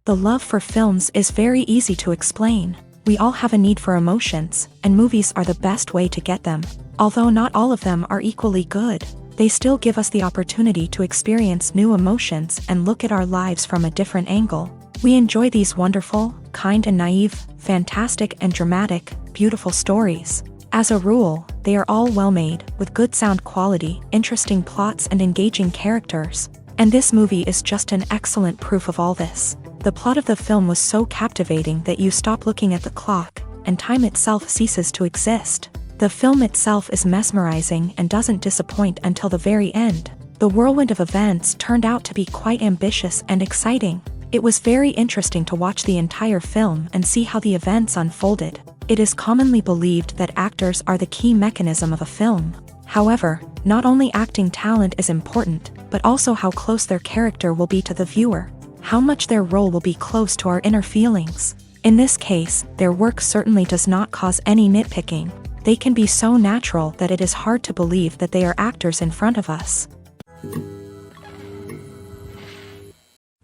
The love for films is very easy to explain. We all have a need for emotions, and movies are the best way to get them. Although not all of them are equally good, they still give us the opportunity to experience new emotions and look at our lives from a different angle. We enjoy these wonderful, kind and naive, fantastic and dramatic, beautiful stories. As a rule, they are all well-made, with good sound quality, interesting plots and engaging characters. And this movie is just an excellent proof of all this. The plot of the film was so captivating that you stop looking at the clock, and time itself ceases to exist. The film itself is mesmerizing and doesn't disappoint until the very end. The whirlwind of events turned out to be quite ambitious and exciting. It was very interesting to watch the entire film and see how the events unfolded. It is commonly believed that actors are the key mechanism of a film. However, not only acting talent is important, but also how close their character will be to the viewer, how much their role will be close to our inner feelings. In this case, their work certainly does not cause any nitpicking. They can be so natural that it is hard to believe that they are actors in front of us.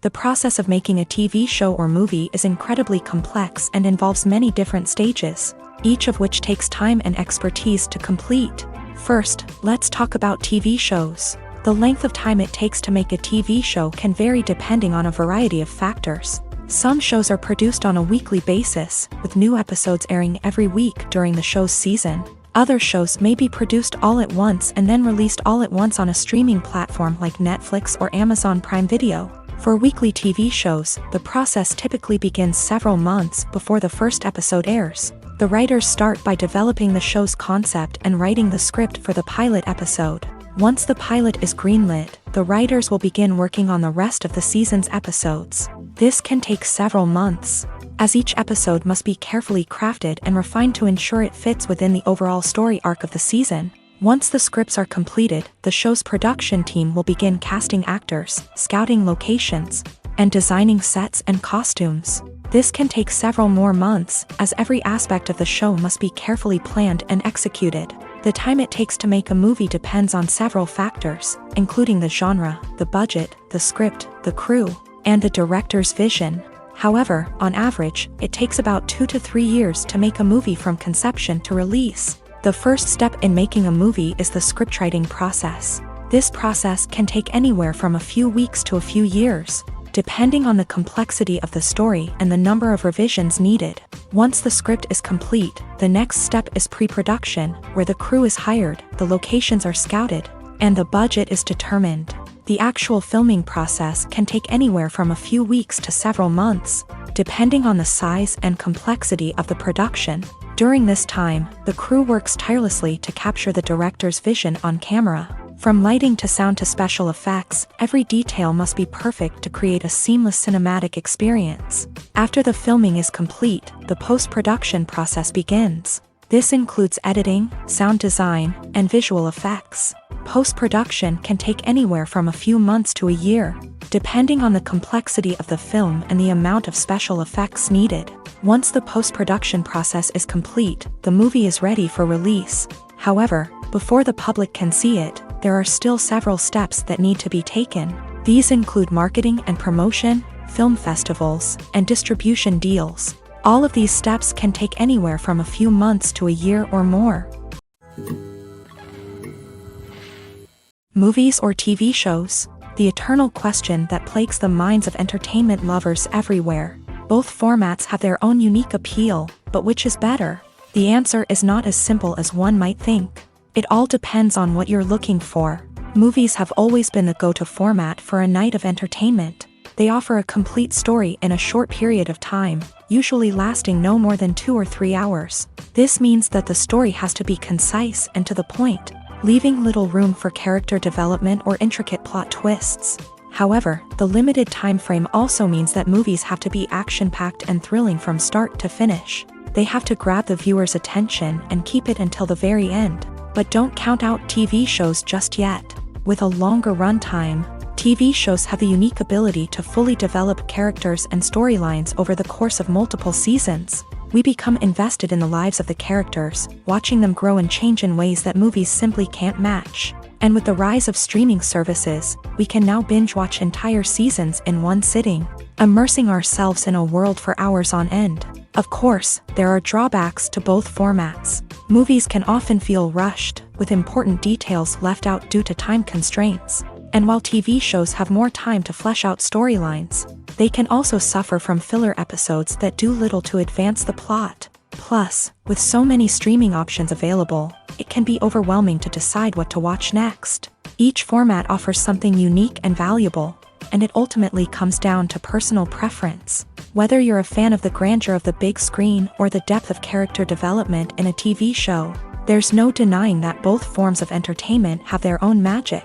The process of making a TV show or movie is incredibly complex and involves many different stages, each of which takes time and expertise to complete. First, let's talk about TV shows. The length of time it takes to make a TV show can vary depending on a variety of factors. Some shows are produced on a weekly basis, with new episodes airing every week during the show's season. Other shows may be produced all at once and then released all at once on a streaming platform like Netflix or Amazon Prime Video. For weekly TV shows, the process typically begins several months before the first episode airs. The writers start by developing the show's concept and writing the script for the pilot episode. Once the pilot is greenlit, the writers will begin working on the rest of the season's episodes. This can take several months, as each episode must be carefully crafted and refined to ensure it fits within the overall story arc of the season. Once the scripts are completed, the show's production team will begin casting actors, scouting locations, and designing sets and costumes. This can take several more months, as every aspect of the show must be carefully planned and executed. The time it takes to make a movie depends on several factors, including the genre, the budget, the script, the crew, and the director's vision. However, on average, it takes about 2 to 3 years to make a movie from conception to release. The first step in making a movie is the scriptwriting process. This process can take anywhere from a few weeks to a few years, depending on the complexity of the story and the number of revisions needed. Once the script is complete, the next step is pre-production, where the crew is hired, the locations are scouted, and the budget is determined. The actual filming process can take anywhere from a few weeks to several months, depending on the size and complexity of the production. During this time, the crew works tirelessly to capture the director's vision on camera. From lighting to sound to special effects, every detail must be perfect to create a seamless cinematic experience. After the filming is complete, the post-production process begins. This includes editing, sound design, and visual effects. Post-production can take anywhere from a few months to a year, depending on the complexity of the film and the amount of special effects needed. Once the post-production process is complete, the movie is ready for release. However, before the public can see it, there are still several steps that need to be taken. These include marketing and promotion, film festivals, and distribution deals. All of these steps can take anywhere from a few months to a year or more. Movies or TV shows? The eternal question that plagues the minds of entertainment lovers everywhere. Both formats have their own unique appeal, but which is better? The answer is not as simple as one might think. It all depends on what you're looking for. Movies have always been the go-to format for a night of entertainment. They offer a complete story in a short period of time, usually lasting no more than 2 or 3 hours. This means that the story has to be concise and to the point, leaving little room for character development or intricate plot twists. However, the limited time frame also means that movies have to be action-packed and thrilling from start to finish. They have to grab the viewer's attention and keep it until the very end. But don't count out TV shows just yet. With a longer runtime, TV shows have the unique ability to fully develop characters and storylines over the course of multiple seasons. We become invested in the lives of the characters, watching them grow and change in ways that movies simply can't match. And with the rise of streaming services, we can now binge-watch entire seasons in one sitting. immersing ourselves in a world for hours on end. Of course, there are drawbacks to both formats. Movies can often feel rushed, with important details left out due to time constraints. And while TV shows have more time to flesh out storylines, they can also suffer from filler episodes that do little to advance the plot. Plus, with so many streaming options available, it can be overwhelming to decide what to watch next. Each format offers something unique and valuable, and it ultimately comes down to personal preference. Whether you're a fan of the grandeur of the big screen or the depth of character development in a TV show, there's no denying that both forms of entertainment have their own magic.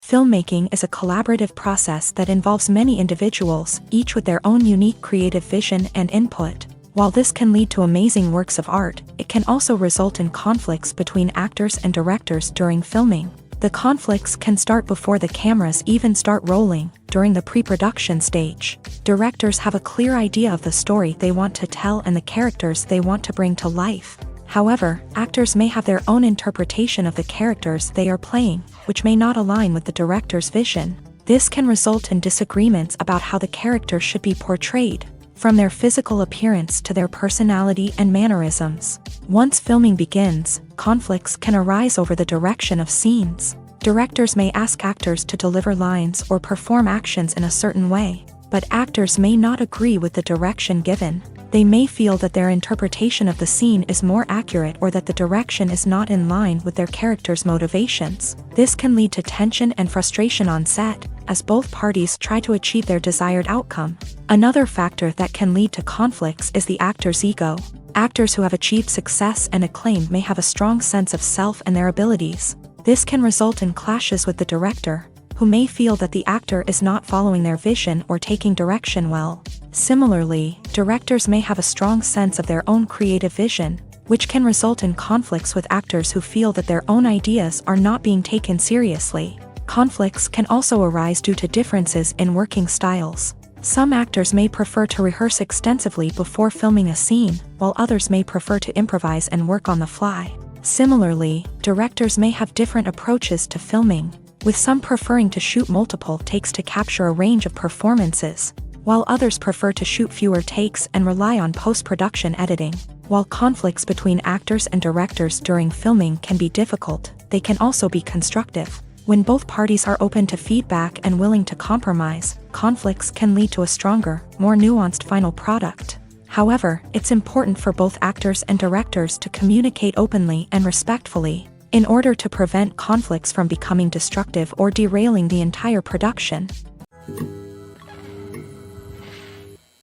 Filmmaking is a collaborative process that involves many individuals, each with their own unique creative vision and input. While this can lead to amazing works of art, it can also result in conflicts between actors and directors during filming. The conflicts can start before the cameras even start rolling, during the pre-production stage. Directors have a clear idea of the story they want to tell and the characters they want to bring to life. However, actors may have their own interpretation of the characters they are playing, which may not align with the director's vision. This can result in disagreements about how the character should be portrayed, from their physical appearance to their personality and mannerisms. Once filming begins, conflicts can arise over the direction of scenes. Directors may ask actors to deliver lines or perform actions in a certain way, but actors may not agree with the direction given. They may feel that their interpretation of the scene is more accurate or that the direction is not in line with their character's motivations. This can lead to tension and frustration on set, as both parties try to achieve their desired outcome. Another factor that can lead to conflicts is the actor's ego. Actors who have achieved success and acclaim may have a strong sense of self and their abilities. This can result in clashes with the director, who may feel that the actor is not following their vision or taking direction well. Similarly, directors may have a strong sense of their own creative vision, which can result in conflicts with actors who feel that their own ideas are not being taken seriously. Conflicts can also arise due to differences in working styles. Some actors may prefer to rehearse extensively before filming a scene, while others may prefer to improvise and work on the fly. Similarly, directors may have different approaches to filming, with some preferring to shoot multiple takes to capture a range of performances, while others prefer to shoot fewer takes and rely on post-production editing. While conflicts between actors and directors during filming can be difficult, they can also be constructive. When both parties are open to feedback and willing to compromise, conflicts can lead to a stronger, more nuanced final product. However, it's important for both actors and directors to communicate openly and respectfully, in order to prevent conflicts from becoming destructive or derailing the entire production.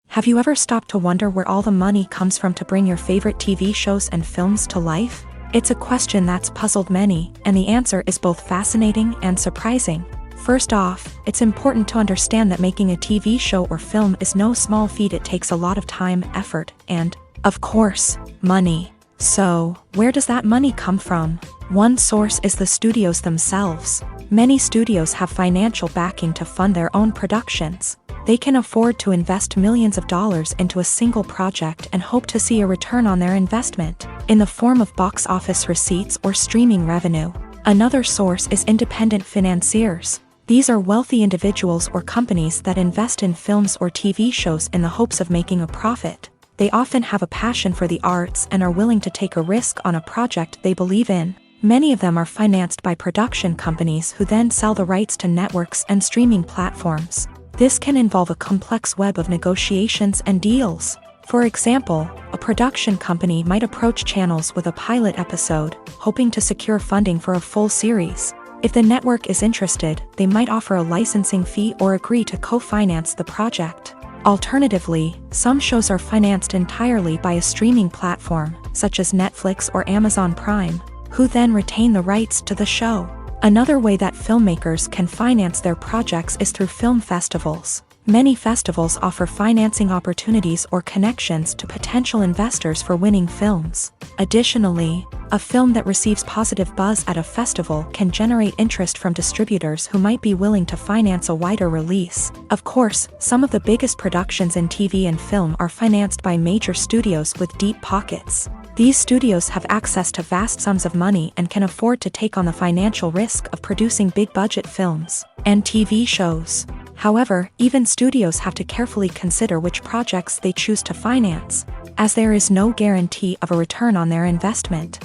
Have you ever stopped to wonder where all the money comes from to bring your favorite TV shows and films to life? It's a question that's puzzled many, and the answer is both fascinating and surprising. First off, it's important to understand that making a TV show or film is no small feat. It takes a lot of time, effort, and, of course, money. So, where does that money come from? One source is the studios themselves. Many studios have financial backing to fund their own productions. They can afford to invest millions of dollars into a single project and hope to see a return on their investment, in the form of box office receipts or streaming revenue. Another source is independent financiers. These are wealthy individuals or companies that invest in films or TV shows in the hopes of making a profit. They often have a passion for the arts and are willing to take a risk on a project they believe in. Many of them are financed by production companies who then sell the rights to networks and streaming platforms. This can involve a complex web of negotiations and deals. For example, a production company might approach channels with a pilot episode, hoping to secure funding for a full series. If the network is interested, they might offer a licensing fee or agree to co-finance the project. Alternatively, some shows are financed entirely by a streaming platform, such as Netflix or Amazon Prime, who then retain the rights to the show. Another way that filmmakers can finance their projects is through film festivals. Many festivals offer financing opportunities or connections to potential investors for winning films. Additionally, a film that receives positive buzz at a festival can generate interest from distributors who might be willing to finance a wider release. Of course, some of the biggest productions in TV and film are financed by major studios with deep pockets. These studios have access to vast sums of money and can afford to take on the financial risk of producing big-budget films and TV shows. However, even studios have to carefully consider which projects they choose to finance, as there is no guarantee of a return on their investment.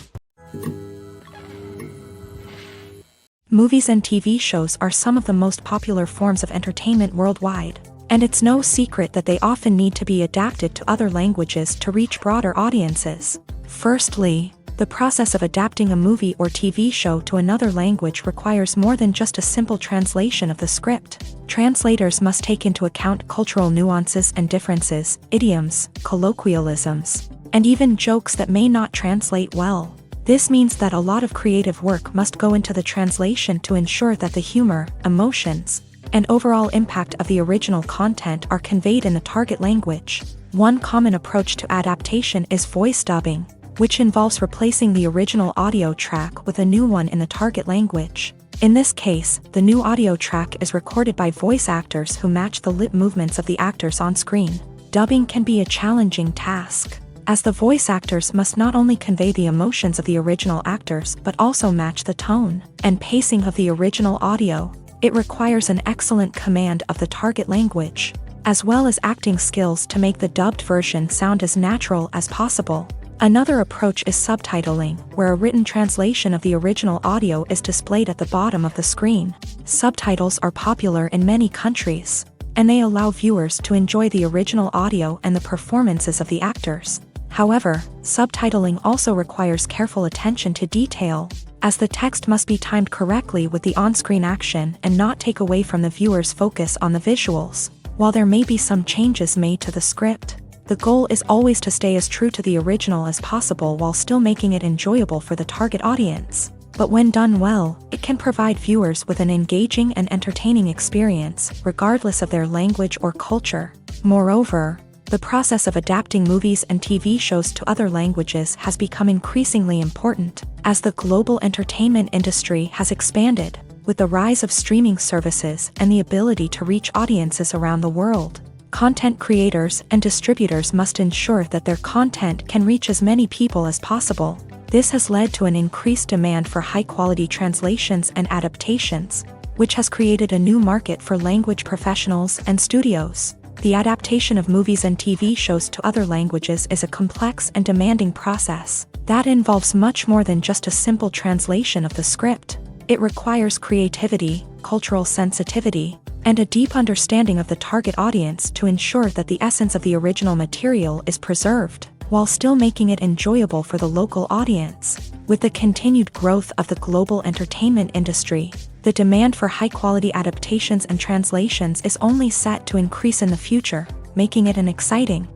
Movies and TV shows are some of the most popular forms of entertainment worldwide, and it's no secret that they often need to be adapted to other languages to reach broader audiences. Firstly, the process of adapting a movie or TV show to another language requires more than just a simple translation of the script. Translators must take into account cultural nuances and differences, idioms, colloquialisms, and even jokes that may not translate well. This means that a lot of creative work must go into the translation to ensure that the humor, emotions, and overall impact of the original content are conveyed in the target language. One common approach to adaptation is voice dubbing, which involves replacing the original audio track with a new one in the target language. In this case, the new audio track is recorded by voice actors who match the lip movements of the actors on screen. Dubbing can be a challenging task, as the voice actors must not only convey the emotions of the original actors but also match the tone and pacing of the original audio. It requires an excellent command of the target language, as well as acting skills to make the dubbed version sound as natural as possible. Another approach is subtitling, where a written translation of the original audio is displayed at the bottom of the screen. Subtitles are popular in many countries, and they allow viewers to enjoy the original audio and the performances of the actors. However, subtitling also requires careful attention to detail, as the text must be timed correctly with the on-screen action and not take away from the viewer's focus on the visuals. While there may be some changes made to the script, the goal is always to stay as true to the original as possible while still making it enjoyable for the target audience. But when done well, it can provide viewers with an engaging and entertaining experience, regardless of their language or culture. Moreover, the process of adapting movies and TV shows to other languages has become increasingly important, as the global entertainment industry has expanded, with the rise of streaming services and the ability to reach audiences around the world. Content creators and distributors must ensure that their content can reach as many people as possible. This has led to an increased demand for high-quality translations and adaptations, which has created a new market for language professionals and studios. The adaptation of movies and TV shows to other languages is a complex and demanding process that involves much more than just a simple translation of the script. It requires creativity, cultural sensitivity, and a deep understanding of the target audience to ensure that the essence of the original material is preserved, while still making it enjoyable for the local audience. With the continued growth of the global entertainment industry, the demand for high-quality adaptations and translations is only set to increase in the future, making it an exciting.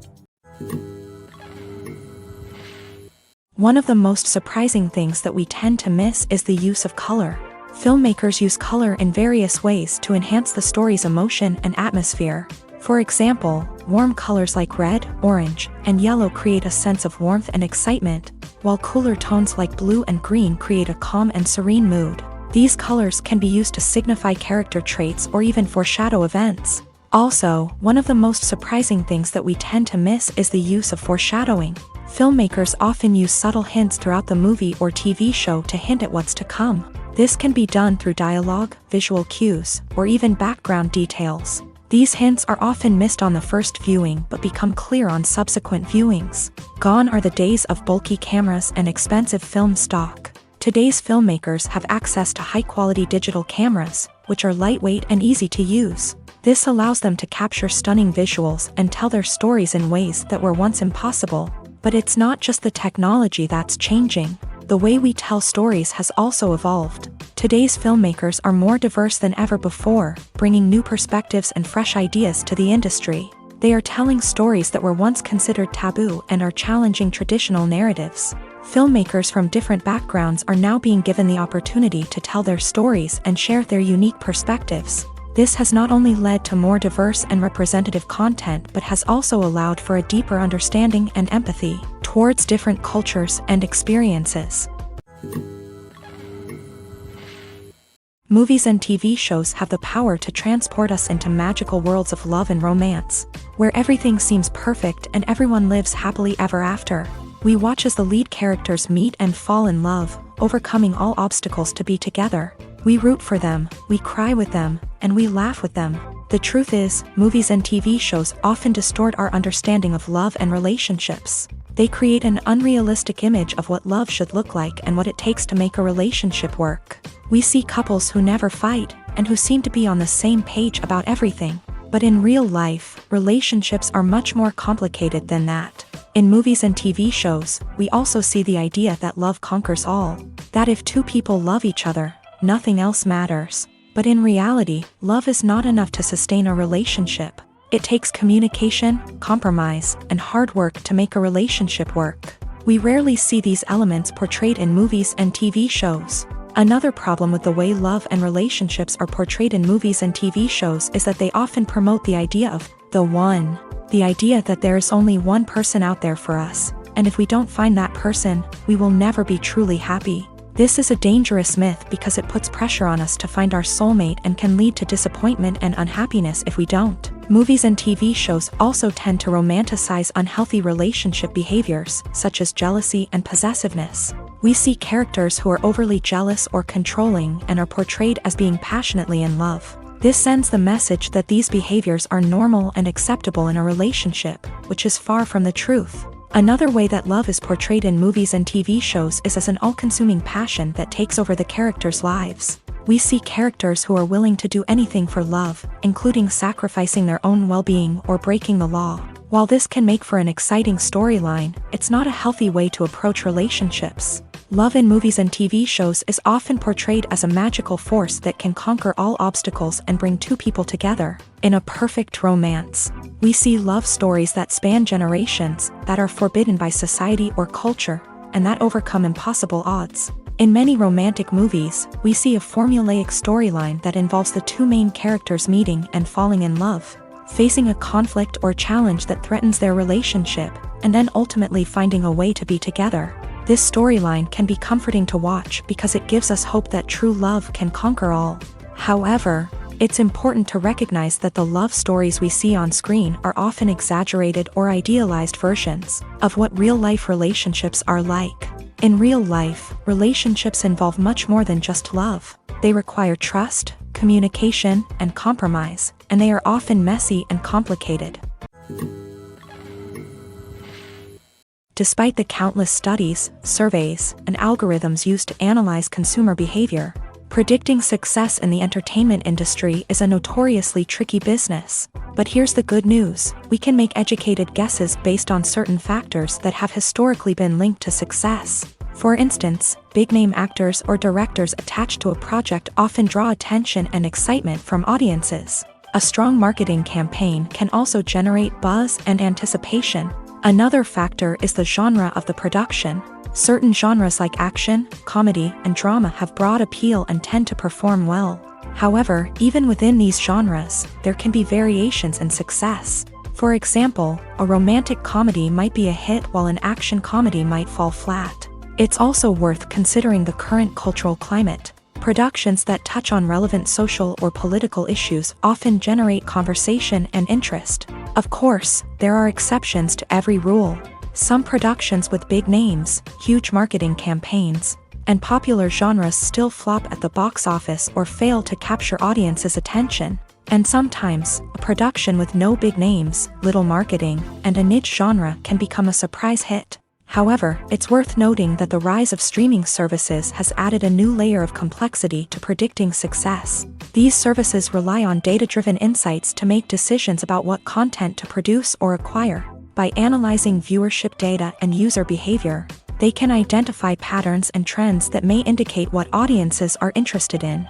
One of the most surprising things that we tend to miss is the use of color. Filmmakers use color in various ways to enhance the story's emotion and atmosphere. For example, warm colors like red, orange, and yellow create a sense of warmth and excitement, while cooler tones like blue and green create a calm and serene mood. These colors can be used to signify character traits or even foreshadow events. Also, one of the most surprising things that we tend to miss is the use of foreshadowing. Filmmakers often use subtle hints throughout the movie or TV show to hint at what's to come. This can be done through dialogue, visual cues, or even background details. These hints are often missed on the first viewing but become clear on subsequent viewings. Gone are the days of bulky cameras and expensive film stock. Today's filmmakers have access to high-quality digital cameras, which are lightweight and easy to use. This allows them to capture stunning visuals and tell their stories in ways that were once impossible. But it's not just the technology that's changing. The way we tell stories has also evolved. Today's filmmakers are more diverse than ever before, bringing new perspectives and fresh ideas to the industry. They are telling stories that were once considered taboo and are challenging traditional narratives. Filmmakers from different backgrounds are now being given the opportunity to tell their stories and share their unique perspectives. This has not only led to more diverse and representative content but has also allowed for a deeper understanding and empathy towards different cultures and experiences. Movies and TV shows have the power to transport us into magical worlds of love and romance, where everything seems perfect and everyone lives happily ever after. We watch as the lead characters meet and fall in love, overcoming all obstacles to be together. We root for them, we cry with them, and we laugh with them. The truth is, movies and TV shows often distort our understanding of love and relationships. They create an unrealistic image of what love should look like and what it takes to make a relationship work. We see couples who never fight, and who seem to be on the same page about everything. But in real life, relationships are much more complicated than that. In movies and TV shows, we also see the idea that love conquers all. That if two people love each other, nothing else matters. But in reality, love is not enough to sustain a relationship. It takes communication, compromise, and hard work to make a relationship work. We rarely see these elements portrayed in movies and TV shows. Another problem with the way love and relationships are portrayed in movies and TV shows is that they often promote the idea of the one. The idea that there is only one person out there for us, and if we don't find that person, we will never be truly happy. This is a dangerous myth because it puts pressure on us to find our soulmate and can lead to disappointment and unhappiness if we don't. Movies and TV shows also tend to romanticize unhealthy relationship behaviors, such as jealousy and possessiveness. We see characters who are overly jealous or controlling and are portrayed as being passionately in love. This sends the message that these behaviors are normal and acceptable in a relationship, which is far from the truth. Another way that love is portrayed in movies and TV shows is as an all-consuming passion that takes over the characters' lives. We see characters who are willing to do anything for love, including sacrificing their own well-being or breaking the law. While this can make for an exciting storyline, it's not a healthy way to approach relationships. Love in movies and TV shows is often portrayed as a magical force that can conquer all obstacles and bring two people together in a perfect romance. We see love stories that span generations, that are forbidden by society or culture, and that overcome impossible odds. In many romantic movies, we see a formulaic storyline that involves the two main characters meeting and falling in love, facing a conflict or challenge that threatens their relationship, and then ultimately finding a way to be together. This storyline can be comforting to watch because it gives us hope that true love can conquer all. However, it's important to recognize that the love stories we see on screen are often exaggerated or idealized versions of what real-life relationships are like. In real life, relationships involve much more than just love. They require trust, communication, and compromise, and they are often messy and complicated. Despite the countless studies, surveys, and algorithms used to analyze consumer behavior, predicting success in the entertainment industry is a notoriously tricky business. But here's the good news: we can make educated guesses based on certain factors that have historically been linked to success. For instance, big-name actors or directors attached to a project often draw attention and excitement from audiences. A strong marketing campaign can also generate buzz and anticipation. Another factor is the genre of the production. Certain genres like action, comedy, and drama have broad appeal and tend to perform well. However, even within these genres, there can be variations in success. For example, a romantic comedy might be a hit while an action comedy might fall flat. It's also worth considering the current cultural climate. Productions that touch on relevant social or political issues often generate conversation and interest. Of course, there are exceptions to every rule. Some productions with big names, huge marketing campaigns, and popular genres still flop at the box office or fail to capture audiences' attention. And sometimes, a production with no big names, little marketing, and a niche genre can become a surprise hit. However, it's worth noting that the rise of streaming services has added a new layer of complexity to predicting success. These services rely on data-driven insights to make decisions about what content to produce or acquire. By analyzing viewership data and user behavior, they can identify patterns and trends that may indicate what audiences are interested in.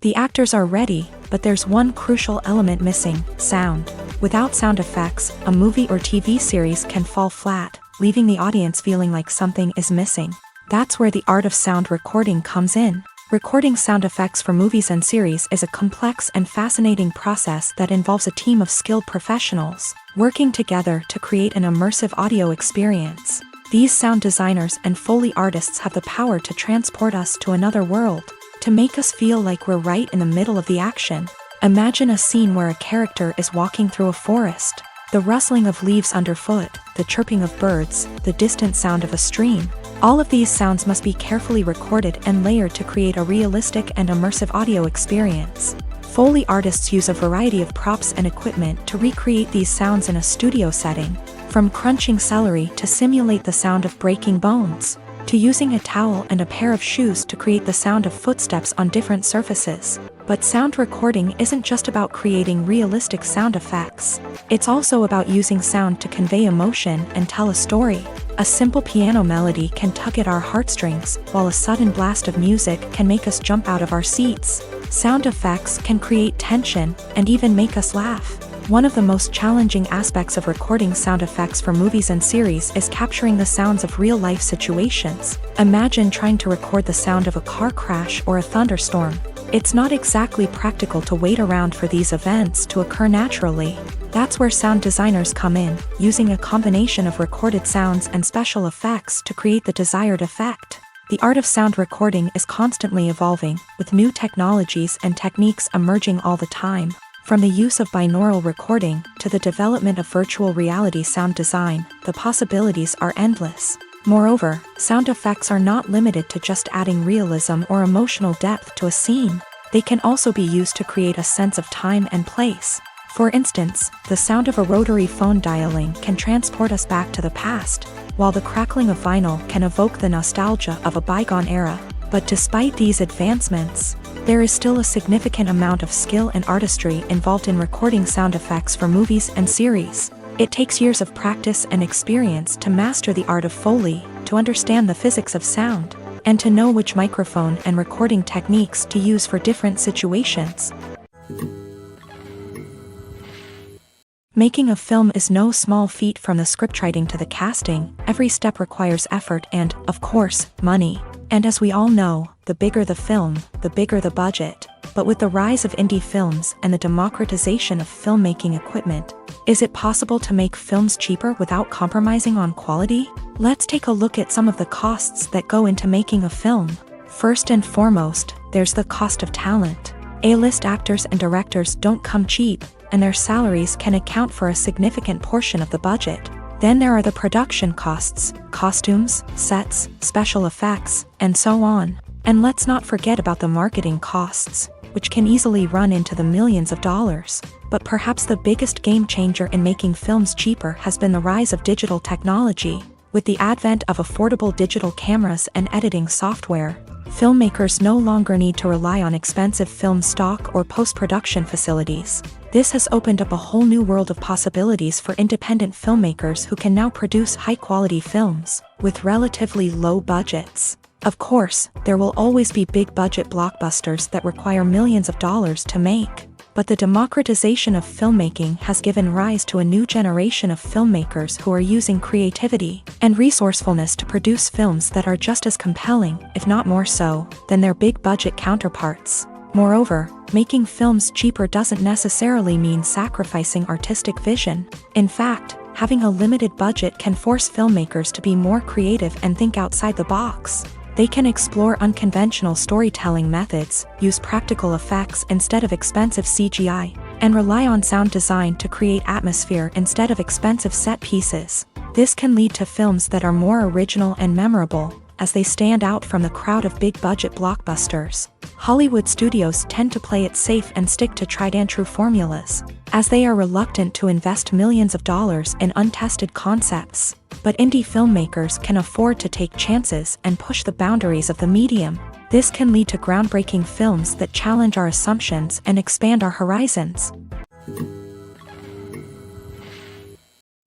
The actors are ready, but there's one crucial element missing: sound. Without sound effects, a movie or TV series can fall flat, leaving the audience feeling like something is missing. That's where the art of sound recording comes in. Recording sound effects for movies and series is a complex and fascinating process that involves a team of skilled professionals working together to create an immersive audio experience. These sound designers and Foley artists have the power to transport us to another world, to make us feel like we're right in the middle of the action. Imagine a scene where a character is walking through a forest. The rustling of leaves underfoot, the chirping of birds, the distant sound of a stream. All of these sounds must be carefully recorded and layered to create a realistic and immersive audio experience. Foley artists use a variety of props and equipment to recreate these sounds in a studio setting, from crunching celery to simulate the sound of breaking bones, to using a towel and a pair of shoes to create the sound of footsteps on different surfaces. But sound recording isn't just about creating realistic sound effects. It's also about using sound to convey emotion and tell a story. A simple piano melody can tug at our heartstrings, while a sudden blast of music can make us jump out of our seats. Sound effects can create tension and even make us laugh. One of the most challenging aspects of recording sound effects for movies and series is capturing the sounds of real-life situations. Imagine trying to record the sound of a car crash or a thunderstorm. It's not exactly practical to wait around for these events to occur naturally. That's where sound designers come in, using a combination of recorded sounds and special effects to create the desired effect. The art of sound recording is constantly evolving, with new technologies and techniques emerging all the time. From the use of binaural recording to the development of virtual reality sound design, the possibilities are endless. Moreover, sound effects are not limited to just adding realism or emotional depth to a scene. They can also be used to create a sense of time and place. For instance, the sound of a rotary phone dialing can transport us back to the past, while the crackling of vinyl can evoke the nostalgia of a bygone era. But despite these advancements, there is still a significant amount of skill and artistry involved in recording sound effects for movies and series. It takes years of practice and experience to master the art of Foley, to understand the physics of sound, and to know which microphone and recording techniques to use for different situations. Making a film is no small feat. From the scriptwriting to the casting. Every step requires effort and, of course, money. And as we all know, the bigger the film, the bigger the budget. But with the rise of indie films and the democratization of filmmaking equipment, is it possible to make films cheaper without compromising on quality? Let's take a look at some of the costs that go into making a film. First and foremost, there's the cost of talent. A-list actors and directors don't come cheap, and their salaries can account for a significant portion of the budget. Then there are the production costs, costumes, sets, special effects, and so on. And let's not forget about the marketing costs, which can easily run into the millions of dollars. But perhaps the biggest game changer in making films cheaper has been the rise of digital technology. With the advent of affordable digital cameras and editing software, filmmakers no longer need to rely on expensive film stock or post-production facilities. This has opened up a whole new world of possibilities for independent filmmakers who can now produce high-quality films with relatively low budgets. Of course, there will always be big-budget blockbusters that require millions of dollars to make. But the democratization of filmmaking has given rise to a new generation of filmmakers who are using creativity and resourcefulness to produce films that are just as compelling, if not more so, than their big-budget counterparts. Moreover, making films cheaper doesn't necessarily mean sacrificing artistic vision. In fact, having a limited budget can force filmmakers to be more creative and think outside the box. They can explore unconventional storytelling methods, use practical effects instead of expensive CGI, and rely on sound design to create atmosphere instead of expensive set pieces. This can lead to films that are more original and memorable, as they stand out from the crowd of big-budget blockbusters. Hollywood studios tend to play it safe and stick to tried-and-true formulas, as they are reluctant to invest millions of dollars in untested concepts. But indie filmmakers can afford to take chances and push the boundaries of the medium. This can lead to groundbreaking films that challenge our assumptions and expand our horizons.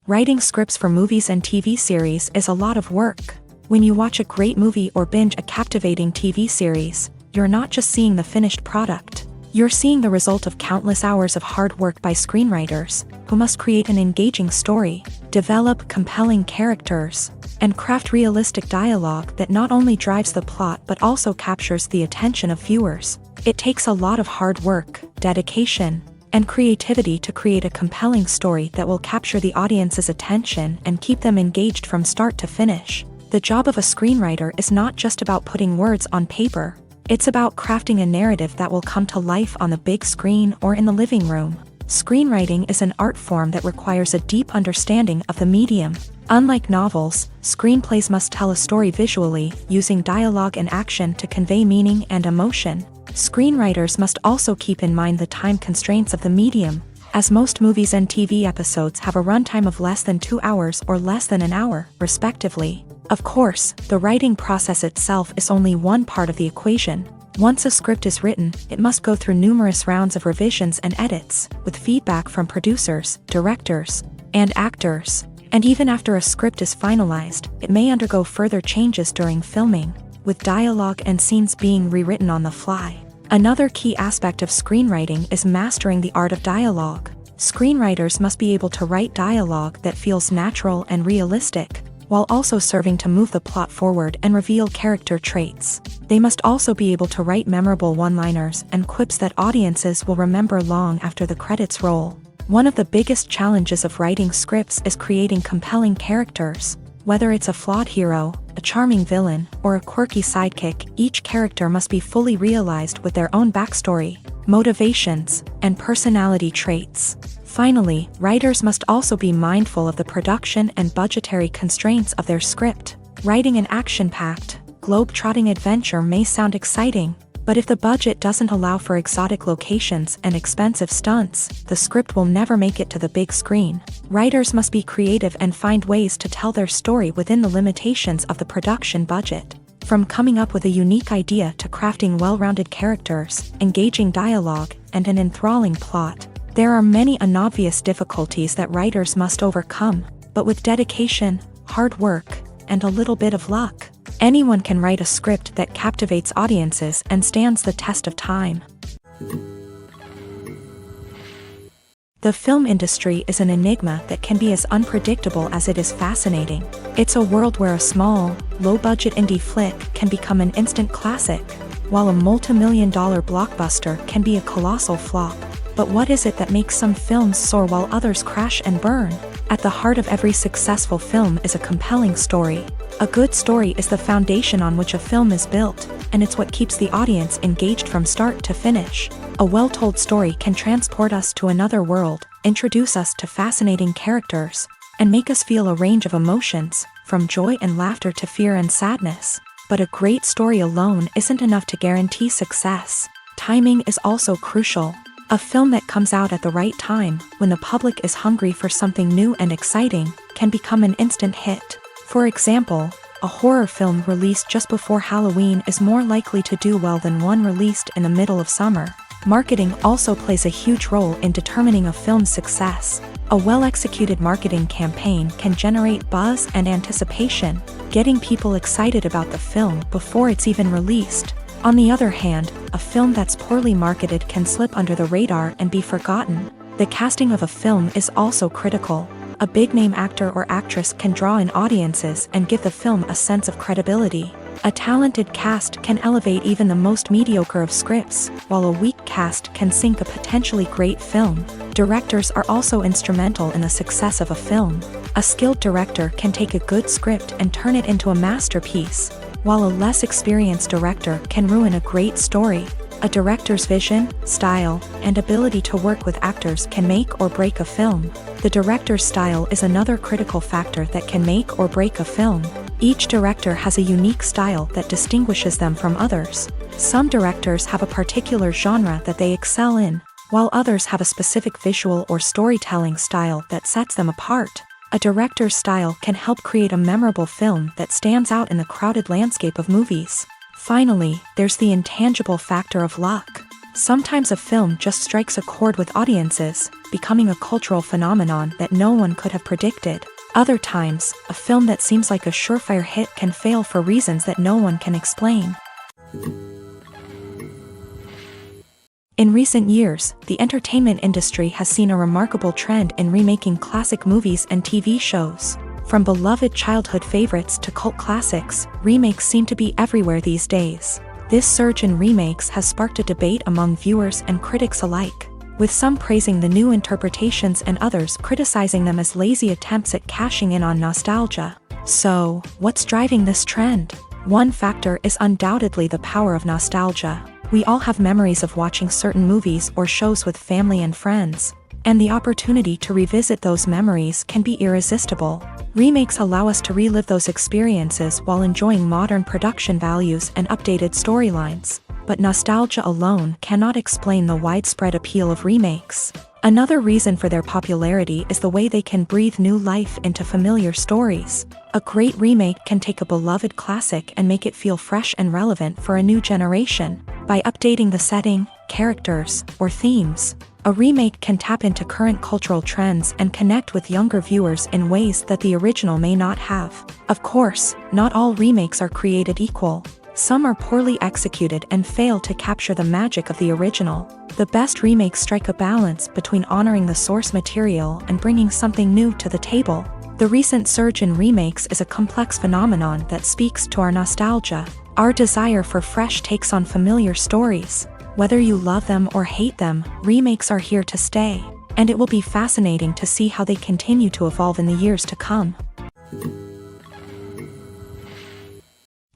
Writing scripts for movies and TV series is a lot of work. When you watch a great movie or binge a captivating TV series, you're not just seeing the finished product. You're seeing the result of countless hours of hard work by screenwriters, who must create an engaging story, develop compelling characters, and craft realistic dialogue that not only drives the plot but also captures the attention of viewers. It takes a lot of hard work, dedication, and creativity to create a compelling story that will capture the audience's attention and keep them engaged from start to finish. The job of a screenwriter is not just about putting words on paper. It's about crafting a narrative that will come to life on the big screen or in the living room. Screenwriting is an art form that requires a deep understanding of the medium. Unlike novels, screenplays must tell a story visually, using dialogue and action to convey meaning and emotion. Screenwriters must also keep in mind the time constraints of the medium, as most movies and TV episodes have a runtime of less than 2 hours or less than an hour, respectively. Of course, the writing process itself is only one part of the equation. Once a script is written, it must go through numerous rounds of revisions and edits, with feedback from producers, directors, and actors. And even after a script is finalized, it may undergo further changes during filming, with dialogue and scenes being rewritten on the fly. Another key aspect of screenwriting is mastering the art of dialogue. Screenwriters must be able to write dialogue that feels natural and realistic, while also serving to move the plot forward and reveal character traits. They must also be able to write memorable one-liners and quips that audiences will remember long after the credits roll. One of the biggest challenges of writing scripts is creating compelling characters. Whether it's a flawed hero, a charming villain, or a quirky sidekick, each character must be fully realized with their own backstory, motivations, and personality traits. Finally, writers must also be mindful of the production and budgetary constraints of their script. Writing an action-packed, globe-trotting adventure may sound exciting, but if the budget doesn't allow for exotic locations and expensive stunts, the script will never make it to the big screen. Writers must be creative and find ways to tell their story within the limitations of the production budget. From coming up with a unique idea to crafting well-rounded characters, engaging dialogue, and an enthralling plot, there are many unobvious difficulties that writers must overcome, but with dedication, hard work, and a little bit of luck, anyone can write a script that captivates audiences and stands the test of time. The film industry is an enigma that can be as unpredictable as it is fascinating. It's a world where a small, low-budget indie flick can become an instant classic, while a multi-million-dollar blockbuster can be a colossal flop. But what is it that makes some films soar while others crash and burn? At the heart of every successful film is a compelling story. A good story is the foundation on which a film is built, and it's what keeps the audience engaged from start to finish. A well-told story can transport us to another world, introduce us to fascinating characters, and make us feel a range of emotions, from joy and laughter to fear and sadness. But a great story alone isn't enough to guarantee success. Timing is also crucial. A film that comes out at the right time, when the public is hungry for something new and exciting, can become an instant hit. For example, a horror film released just before Halloween is more likely to do well than one released in the middle of summer. Marketing also plays a huge role in determining a film's success. A well-executed marketing campaign can generate buzz and anticipation, getting people excited about the film before it's even released. On the other hand, a film that's poorly marketed can slip under the radar and be forgotten. The casting of a film is also critical. A big-name actor or actress can draw in audiences and give the film a sense of credibility. A talented cast can elevate even the most mediocre of scripts, while a weak cast can sink a potentially great film. Directors are also instrumental in the success of a film. A skilled director can take a good script and turn it into a masterpiece, while a less experienced director can ruin a great story. A director's vision, style, and ability to work with actors can make or break a film. The director's style is another critical factor that can make or break a film. Each director has a unique style that distinguishes them from others. Some directors have a particular genre that they excel in, while others have a specific visual or storytelling style that sets them apart. A director's style can help create a memorable film that stands out in the crowded landscape of movies. Finally, there's the intangible factor of luck. Sometimes a film just strikes a chord with audiences, becoming a cultural phenomenon that no one could have predicted. Other times, a film that seems like a surefire hit can fail for reasons that no one can explain. In recent years, the entertainment industry has seen a remarkable trend in remaking classic movies and TV shows. From beloved childhood favorites to cult classics, remakes seem to be everywhere these days. This surge in remakes has sparked a debate among viewers and critics alike, with some praising the new interpretations and others criticizing them as lazy attempts at cashing in on nostalgia. So, what's driving this trend? One factor is undoubtedly the power of nostalgia. We all have memories of watching certain movies or shows with family and friends, and the opportunity to revisit those memories can be irresistible. Remakes allow us to relive those experiences while enjoying modern production values and updated storylines. But nostalgia alone cannot explain the widespread appeal of remakes. Another reason for their popularity is the way they can breathe new life into familiar stories. A great remake can take a beloved classic and make it feel fresh and relevant for a new generation. By updating the setting, characters, or themes, a remake can tap into current cultural trends and connect with younger viewers in ways that the original may not have. Of course, not all remakes are created equal. Some are poorly executed and fail to capture the magic of the original. The best remakes strike a balance between honoring the source material and bringing something new to the table. The recent surge in remakes is a complex phenomenon that speaks to our nostalgia, our desire for fresh takes on familiar stories. Whether you love them or hate them, remakes are here to stay, and it will be fascinating to see how they continue to evolve in the years to come.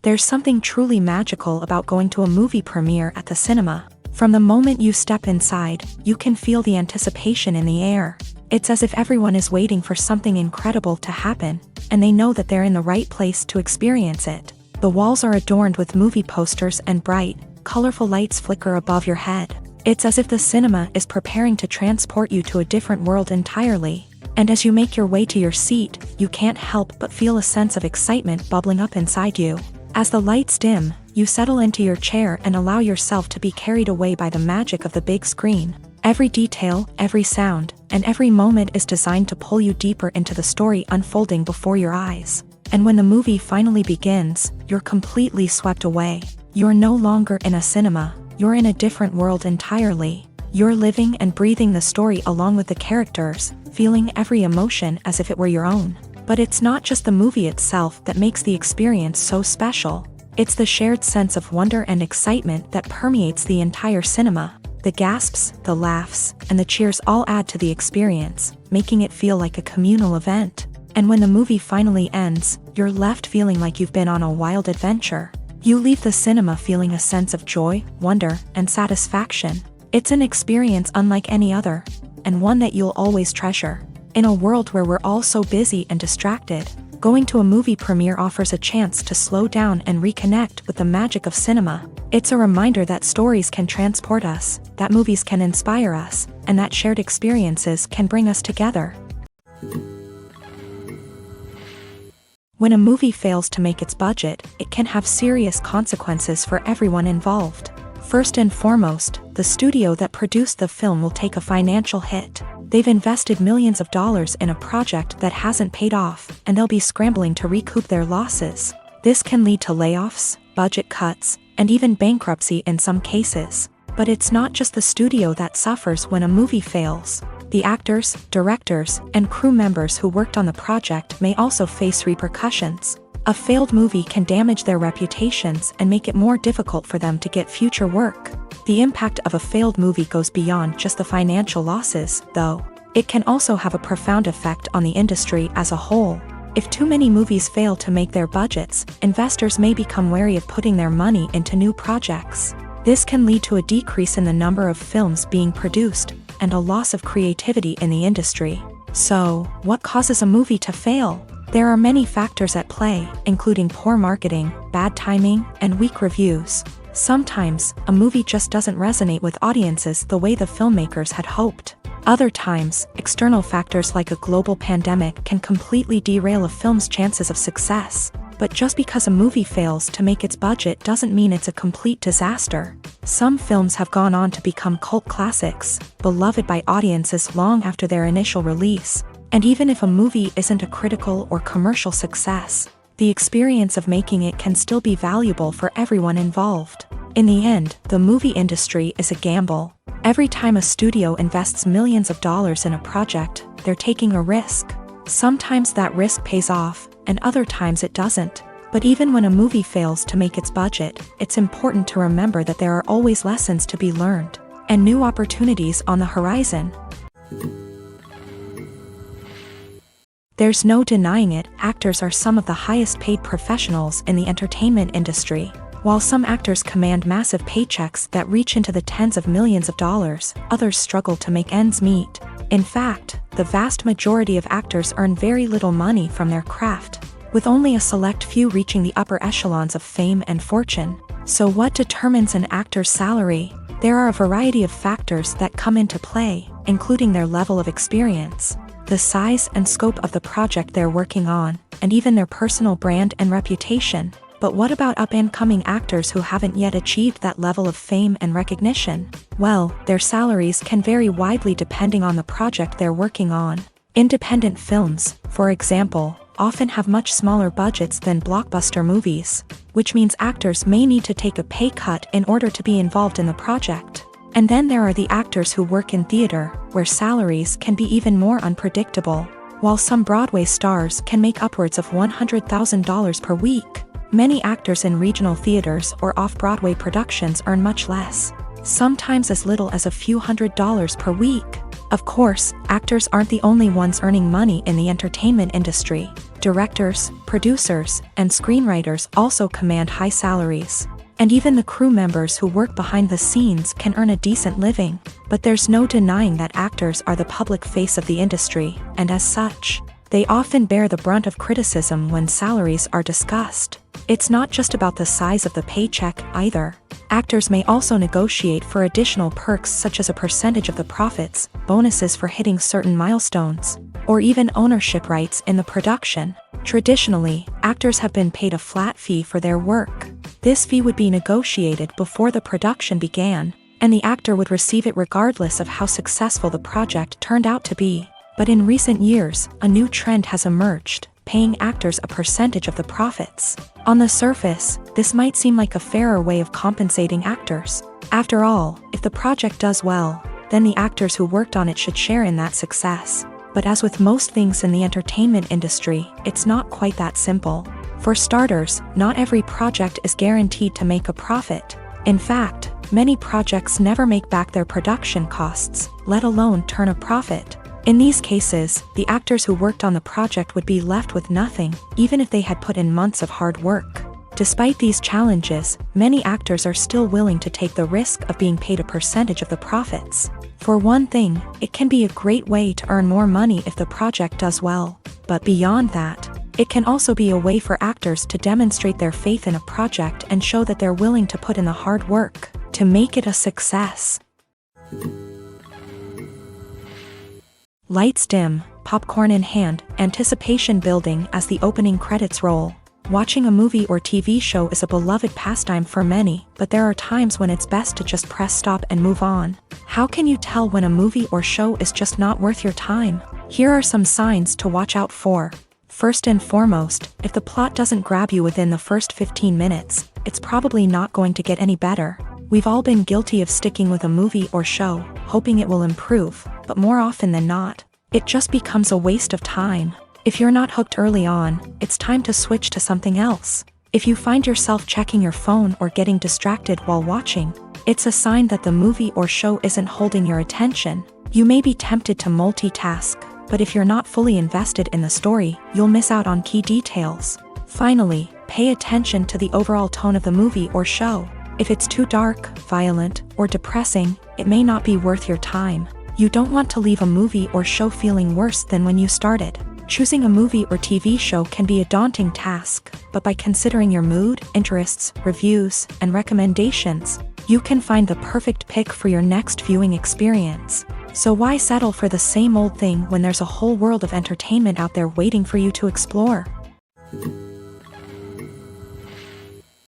There's something truly magical about going to a movie premiere at the cinema. From the moment you step inside, you can feel the anticipation in the air. It's as if everyone is waiting for something incredible to happen, and they know that they're in the right place to experience it. The walls are adorned with movie posters and bright, colorful lights flicker above your head. It's as if the cinema is preparing to transport you to a different world entirely. And as you make your way to your seat, you can't help but feel a sense of excitement bubbling up inside you. As the lights dim, you settle into your chair and allow yourself to be carried away by the magic of the big screen. Every detail, every sound, and every moment is designed to pull you deeper into the story unfolding before your eyes. And when the movie finally begins, you're completely swept away. You're no longer in a cinema, you're in a different world entirely. You're living and breathing the story along with the characters, feeling every emotion as if it were your own. But it's not just the movie itself that makes the experience so special. It's the shared sense of wonder and excitement that permeates the entire cinema. The gasps, the laughs, and the cheers all add to the experience, making it feel like a communal event. And when the movie finally ends, you're left feeling like you've been on a wild adventure. You leave the cinema feeling a sense of joy, wonder, and satisfaction. It's an experience unlike any other, and one that you'll always treasure. In a world where we're all so busy and distracted, going to a movie premiere offers a chance to slow down and reconnect with the magic of cinema. It's a reminder that stories can transport us, that movies can inspire us, and that shared experiences can bring us together. When a movie fails to make its budget, it can have serious consequences for everyone involved. First and foremost, the studio that produced the film will take a financial hit. They've invested millions of dollars in a project that hasn't paid off, and they'll be scrambling to recoup their losses. This can lead to layoffs, budget cuts, and even bankruptcy in some cases. But it's not just the studio that suffers when a movie fails. The actors, directors, and crew members who worked on the project may also face repercussions. A failed movie can damage their reputations and make it more difficult for them to get future work. The impact of a failed movie goes beyond just the financial losses, though. It can also have a profound effect on the industry as a whole. If too many movies fail to make their budgets, investors may become wary of putting their money into new projects. This can lead to a decrease in the number of films being produced, and a loss of creativity in the industry. So, what causes a movie to fail? There are many factors at play, including poor marketing, bad timing, and weak reviews. Sometimes, a movie just doesn't resonate with audiences the way the filmmakers had hoped. Other times, external factors like a global pandemic can completely derail a film's chances of success. But just because a movie fails to make its budget doesn't mean it's a complete disaster. Some films have gone on to become cult classics, beloved by audiences long after their initial release. And even if a movie isn't a critical or commercial success, the experience of making it can still be valuable for everyone involved. In the end, the movie industry is a gamble. Every time a studio invests millions of dollars in a project, they're taking a risk. Sometimes that risk pays off, and other times it doesn't. But even when a movie fails to make its budget, it's important to remember that there are always lessons to be learned, and new opportunities on the horizon. There's no denying it, actors are some of the highest paid professionals in the entertainment industry. While some actors command massive paychecks that reach into the tens of millions of dollars, others struggle to make ends meet. In fact, the vast majority of actors earn very little money from their craft, with only a select few reaching the upper echelons of fame and fortune. So what determines an actor's salary? There are a variety of factors that come into play, including their level of experience, the size and scope of the project they're working on, and even their personal brand and reputation. But what about up-and-coming actors who haven't yet achieved that level of fame and recognition? Well, their salaries can vary widely depending on the project they're working on. Independent films, for example, often have much smaller budgets than blockbuster movies, which means actors may need to take a pay cut in order to be involved in the project. And then there are the actors who work in theater, where salaries can be even more unpredictable. While some Broadway stars can make upwards of $100,000 per week, many actors in regional theaters or off-Broadway productions earn much less, sometimes as little as a few $100s per week. Of course, actors aren't the only ones earning money in the entertainment industry. Directors, producers, and screenwriters also command high salaries. And even the crew members who work behind the scenes can earn a decent living. But there's no denying that actors are the public face of the industry, and as such, they often bear the brunt of criticism when salaries are discussed. It's not just about the size of the paycheck either. Actors may also negotiate for additional perks such as a percentage of the profits, bonuses for hitting certain milestones, or even ownership rights in the production. Traditionally, actors have been paid a flat fee for their work. This fee would be negotiated before the production began, and the actor would receive it regardless of how successful the project turned out to be. But in recent years, a new trend has emerged, paying actors a percentage of the profits. On the surface, this might seem like a fairer way of compensating actors. After all, if the project does well, then the actors who worked on it should share in that success. But as with most things in the entertainment industry, it's not quite that simple. For starters, not every project is guaranteed to make a profit. In fact, many projects never make back their production costs, let alone turn a profit. In these cases, the actors who worked on the project would be left with nothing, even if they had put in months of hard work. Despite these challenges, many actors are still willing to take the risk of being paid a percentage of the profits. For one thing, it can be a great way to earn more money if the project does well. But beyond that, it can also be a way for actors to demonstrate their faith in a project and show that they're willing to put in the hard work to make it a success. Lights dim, popcorn in hand, anticipation building as the opening credits roll. Watching a movie or TV show is a beloved pastime for many, but there are times when it's best to just press stop and move on. How can you tell when a movie or show is just not worth your time? Here are some signs to watch out for. First and foremost, if the plot doesn't grab you within the first 15 minutes, it's probably not going to get any better. We've all been guilty of sticking with a movie or show, hoping it will improve, but more often than not, it just becomes a waste of time. If you're not hooked early on, it's time to switch to something else. If you find yourself checking your phone or getting distracted while watching, it's a sign that the movie or show isn't holding your attention. You may be tempted to multitask, but if you're not fully invested in the story, you'll miss out on key details. Finally, pay attention to the overall tone of the movie or show. If it's too dark, violent, or depressing, it may not be worth your time. You don't want to leave a movie or show feeling worse than when you started. Choosing a movie or TV show can be a daunting task, but by considering your mood, interests, reviews, and recommendations, you can find the perfect pick for your next viewing experience. So why settle for the same old thing when there's a whole world of entertainment out there waiting for you to explore?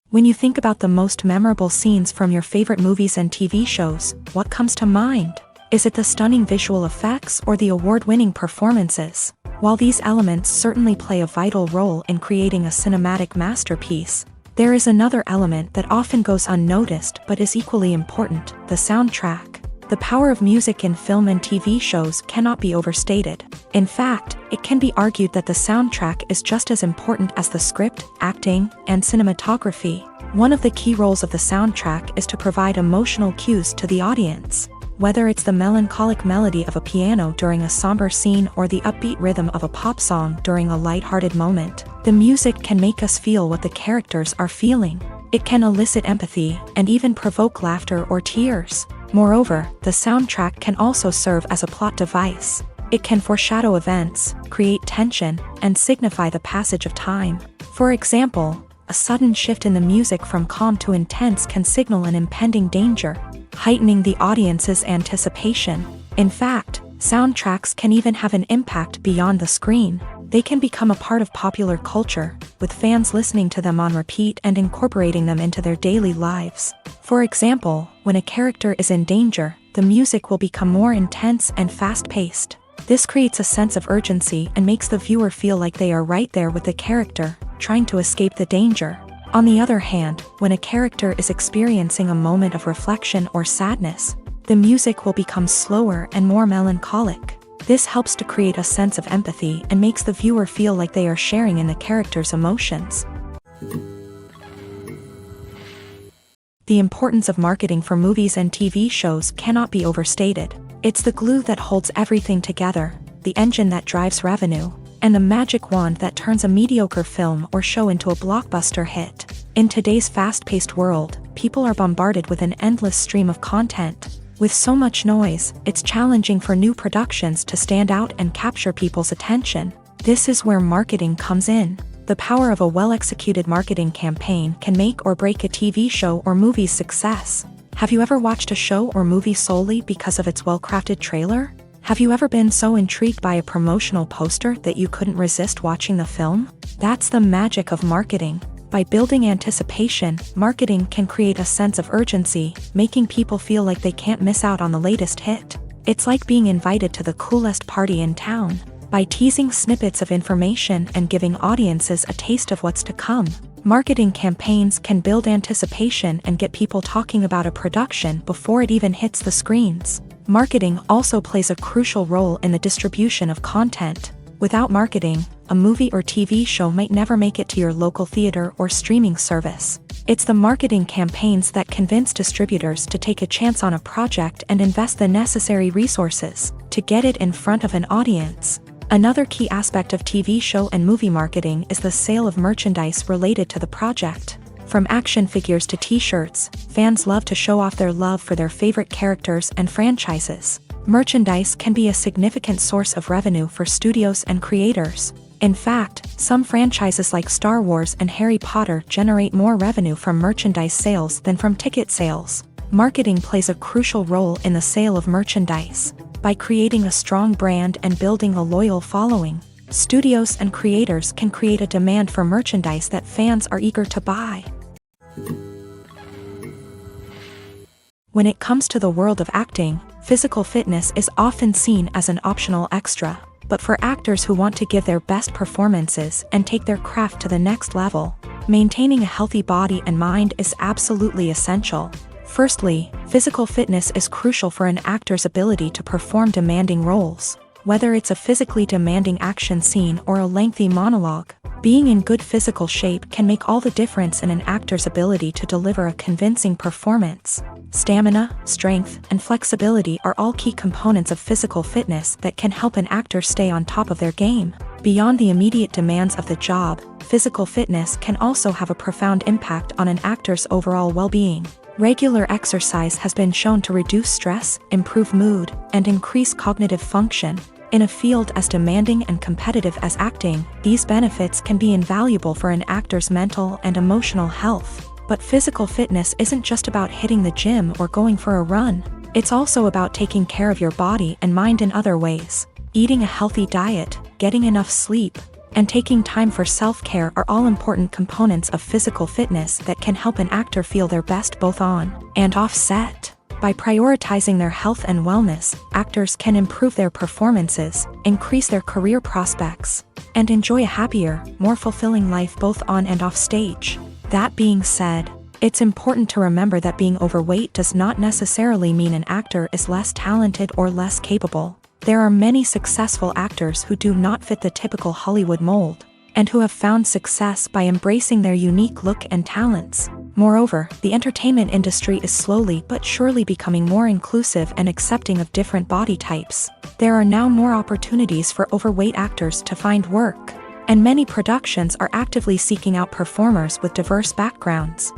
When you think about the most memorable scenes from your favorite movies and TV shows, what comes to mind? Is it the stunning visual effects or the award-winning performances? While these elements certainly play a vital role in creating a cinematic masterpiece, there is another element that often goes unnoticed but is equally important: the soundtrack. The power of music in film and TV shows cannot be overstated. In fact, it can be argued that the soundtrack is just as important as the script, acting, and cinematography. One of the key roles of the soundtrack is to provide emotional cues to the audience. Whether it's the melancholic melody of a piano during a somber scene or the upbeat rhythm of a pop song during a light-hearted moment, the music can make us feel what the characters are feeling. It can elicit empathy and even provoke laughter or tears. Moreover, the soundtrack can also serve as a plot device. It can foreshadow events, create tension, and signify the passage of time. For example, a sudden shift in the music from calm to intense can signal an impending danger, heightening the audience's anticipation. In fact, soundtracks can even have an impact beyond the screen. They can become a part of popular culture, with fans listening to them on repeat and incorporating them into their daily lives. For example, when a character is in danger, the music will become more intense and fast-paced. This creates a sense of urgency and makes the viewer feel like they are right there with the character, trying to escape the danger. On the other hand, when a character is experiencing a moment of reflection or sadness, the music will become slower and more melancholic. This helps to create a sense of empathy and makes the viewer feel like they are sharing in the character's emotions. The importance of marketing for movies and TV shows cannot be overstated. It's the glue that holds everything together, the engine that drives revenue, and the magic wand that turns a mediocre film or show into a blockbuster hit. In today's fast-paced world, people are bombarded with an endless stream of content. With so much noise, it's challenging for new productions to stand out and capture people's attention. This is where marketing comes in. The power of a well-executed marketing campaign can make or break a TV show or movie's success. Have you ever watched a show or movie solely because of its well-crafted trailer? Have you ever been so intrigued by a promotional poster that you couldn't resist watching the film? That's the magic of marketing. By building anticipation, marketing can create a sense of urgency, making people feel like they can't miss out on the latest hit. It's like being invited to the coolest party in town. By teasing snippets of information and giving audiences a taste of what's to come, marketing campaigns can build anticipation and get people talking about a production before it even hits the screens. Marketing also plays a crucial role in the distribution of content. Without marketing, a movie or TV show might never make it to your local theater or streaming service. It's the marketing campaigns that convince distributors to take a chance on a project and invest the necessary resources to get it in front of an audience. Another key aspect of TV show and movie marketing is the sale of merchandise related to the project. From action figures to t-shirts, fans love to show off their love for their favorite characters and franchises. Merchandise can be a significant source of revenue for studios and creators. In fact, some franchises like Star Wars and Harry Potter generate more revenue from merchandise sales than from ticket sales. Marketing plays a crucial role in the sale of merchandise. By creating a strong brand and building a loyal following, studios and creators can create a demand for merchandise that fans are eager to buy. When it comes to the world of acting, physical fitness is often seen as an optional extra. But for actors who want to give their best performances and take their craft to the next level, maintaining a healthy body and mind is absolutely essential. Firstly, physical fitness is crucial for an actor's ability to perform demanding roles. Whether it's a physically demanding action scene or a lengthy monologue, being in good physical shape can make all the difference in an actor's ability to deliver a convincing performance. Stamina, strength, and flexibility are all key components of physical fitness that can help an actor stay on top of their game. Beyond the immediate demands of the job, physical fitness can also have a profound impact on an actor's overall well-being. Regular exercise has been shown to reduce stress, improve mood, and increase cognitive function. In a field as demanding and competitive as acting, these benefits can be invaluable for an actor's mental and emotional health. But physical fitness isn't just about hitting the gym or going for a run. It's also about taking care of your body and mind in other ways. Eating a healthy diet, getting enough sleep, and taking time for self-care are all important components of physical fitness that can help an actor feel their best both on and off set. By prioritizing their health and wellness, actors can improve their performances, increase their career prospects, and enjoy a happier, more fulfilling life both on and off stage. That being said, It's important to remember that being overweight does not necessarily mean an actor is less talented or less capable. There are many successful actors who do not fit the typical Hollywood mold, and who have found success by embracing their unique look and talents. Moreover, the entertainment industry is slowly but surely becoming more inclusive and accepting of different body types. There are now more opportunities for overweight actors to find work, and many productions are actively seeking out performers with diverse backgrounds.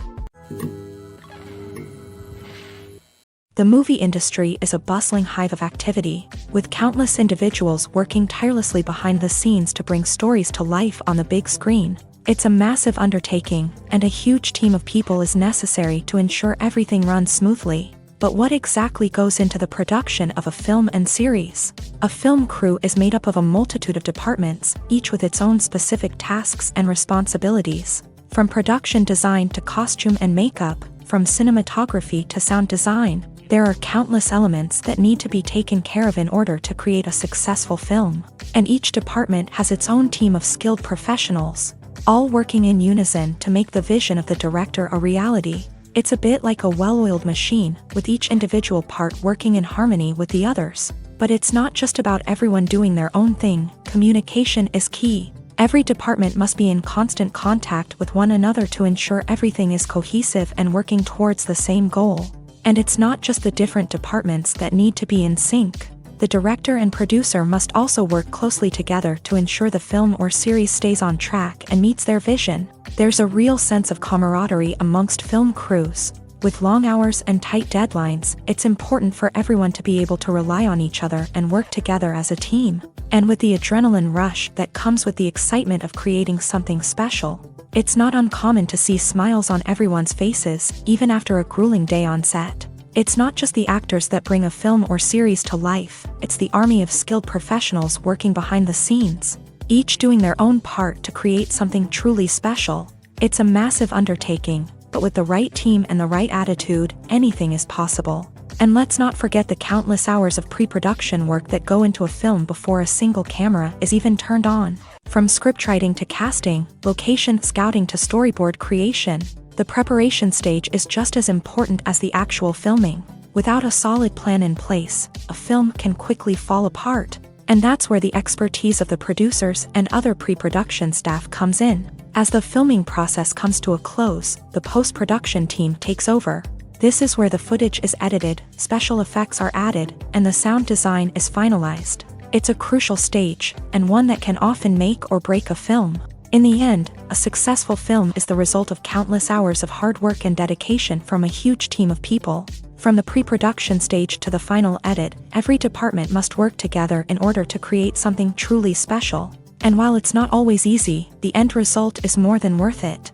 The movie industry is a bustling hive of activity, with countless individuals working tirelessly behind the scenes to bring stories to life on the big screen. It's a massive undertaking, and a huge team of people is necessary to ensure everything runs smoothly. But what exactly goes into the production of a film and series? A film crew is made up of a multitude of departments, each with its own specific tasks and responsibilities. From production design to costume and makeup, from cinematography to sound design, there are countless elements that need to be taken care of in order to create a successful film. And each department has its own team of skilled professionals, all working in unison to make the vision of the director a reality. It's a bit like a well-oiled machine, with each individual part working in harmony with the others. But it's not just about everyone doing their own thing. Communication is key. Every department must be in constant contact with one another to ensure everything is cohesive and working towards the same goal. And it's not just the different departments that need to be in sync. The director and producer must also work closely together to ensure the film or series stays on track and meets their vision. There's a real sense of camaraderie amongst film crews. With long hours and tight deadlines, it's important for everyone to be able to rely on each other and work together as a team. And with the adrenaline rush that comes with the excitement of creating something special, it's not uncommon to see smiles on everyone's faces, even after a grueling day on set. It's not just the actors that bring a film or series to life, it's the army of skilled professionals working behind the scenes, each doing their own part to create something truly special. It's a massive undertaking, but with the right team and the right attitude, anything is possible. And let's not forget the countless hours of pre-production work that go into a film before a single camera is even turned on. From scriptwriting to casting, location scouting to storyboard creation, the preparation stage is just as important as the actual filming. Without a solid plan in place, a film can quickly fall apart. And that's where the expertise of the producers and other pre-production staff comes in. As the filming process comes to a close, the post-production team takes over. This is where the footage is edited, special effects are added, and the sound design is finalized. It's a crucial stage, and one that can often make or break a film. In the end, a successful film is the result of countless hours of hard work and dedication from a huge team of people. From the pre-production stage to the final edit, every department must work together in order to create something truly special. And while it's not always easy, the end result is more than worth it.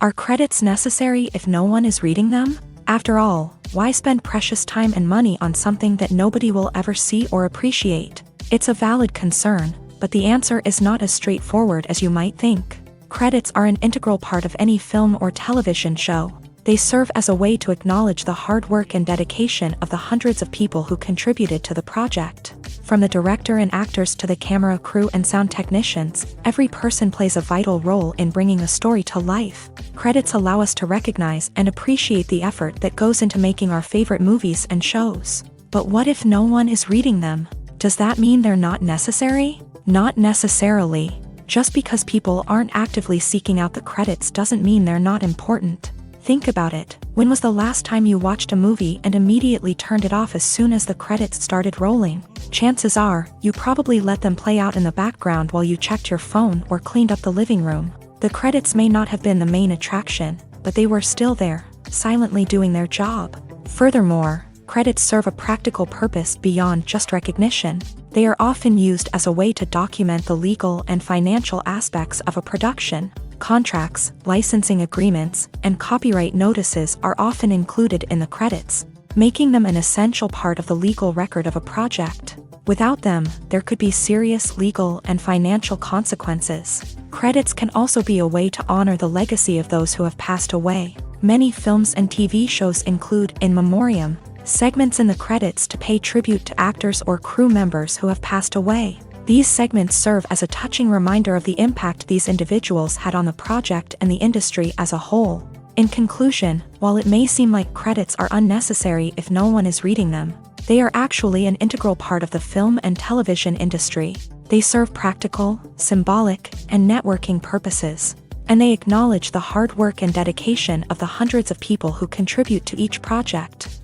Are credits necessary if no one is reading them? After all, why spend precious time and money on something that nobody will ever see or appreciate? It's a valid concern, but the answer is not as straightforward as you might think. Credits are an integral part of any film or television show. They serve as a way to acknowledge the hard work and dedication of the hundreds of people who contributed to the project. From the director and actors to the camera crew and sound technicians, every person plays a vital role in bringing a story to life. Credits allow us to recognize and appreciate the effort that goes into making our favorite movies and shows. But what if no one is reading them? Does that mean they're not necessary? Not necessarily. Just because people aren't actively seeking out the credits doesn't mean they're not important. Think about it. When was the last time you watched a movie and immediately turned it off as soon as the credits started rolling? Chances are, you probably let them play out in the background while you checked your phone or cleaned up the living room. The credits may not have been the main attraction, but they were still there, silently doing their job. Furthermore, credits serve a practical purpose beyond just recognition. They are often used as a way to document the legal and financial aspects of a production. Contracts, licensing agreements, and copyright notices are often included in the credits, making them an essential part of the legal record of a project. Without them, there could be serious legal and financial consequences. Credits can also be a way to honor the legacy of those who have passed away. Many films and TV shows include in memoriam segments in the credits to pay tribute to actors or crew members who have passed away. These segments serve as a touching reminder of the impact these individuals had on the project and the industry as a whole. In conclusion, while it may seem like credits are unnecessary if no one is reading them, they are actually an integral part of the film and television industry. They serve practical, symbolic, and networking purposes, and they acknowledge the hard work and dedication of the hundreds of people who contribute to each project.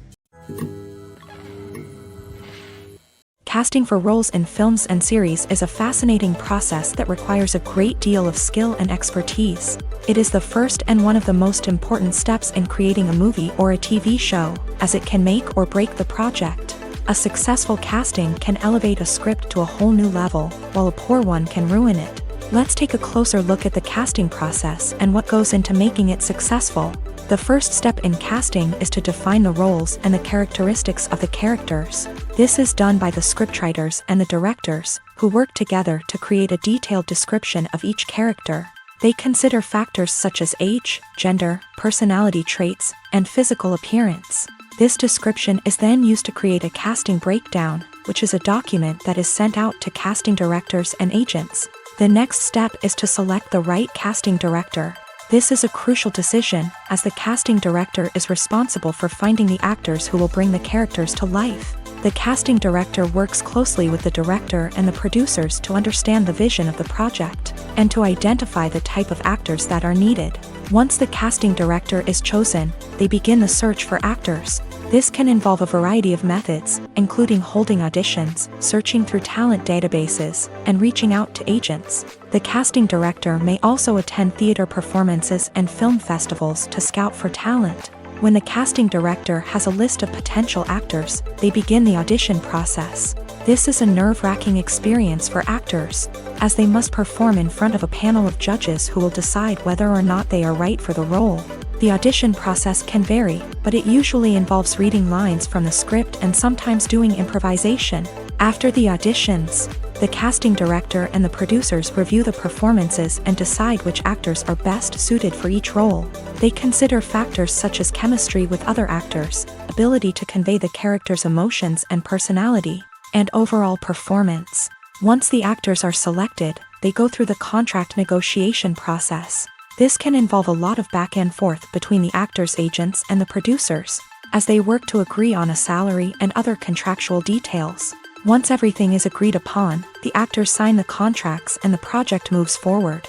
Casting for roles in films and series is a fascinating process that requires a great deal of skill and expertise. It is the first and one of the most important steps in creating a movie or a TV show, as it can make or break the project. A successful casting can elevate a script to a whole new level, while a poor one can ruin it. Let's take a closer look at the casting process and what goes into making it successful. The first step in casting is to define the roles and the characteristics of the characters. This is done by the scriptwriters and the directors, who work together to create a detailed description of each character. They consider factors such as age, gender, personality traits, and physical appearance. This description is then used to create a casting breakdown, which is a document that is sent out to casting directors and agents. The next step is to select the right casting director. This is a crucial decision, as the casting director is responsible for finding the actors who will bring the characters to life. The casting director works closely with the director and the producers to understand the vision of the project, and to identify the type of actors that are needed. Once the casting director is chosen, they begin the search for actors. This can involve a variety of methods, including holding auditions, searching through talent databases, and reaching out to agents. The casting director may also attend theater performances and film festivals to scout for talent. When the casting director has a list of potential actors, they begin the audition process. This is a nerve-wracking experience for actors, as they must perform in front of a panel of judges who will decide whether or not they are right for the role. The audition process can vary, but it usually involves reading lines from the script and sometimes doing improvisation. After the auditions, the casting director and the producers review the performances and decide which actors are best suited for each role. They consider factors such as chemistry with other actors, ability to convey the character's emotions and personality, and overall performance. Once the actors are selected, they go through the contract negotiation process. This can involve a lot of back and forth between the actors' agents and the producers, as they work to agree on a salary and other contractual details. Once everything is agreed upon, the actors sign the contracts and the project moves forward.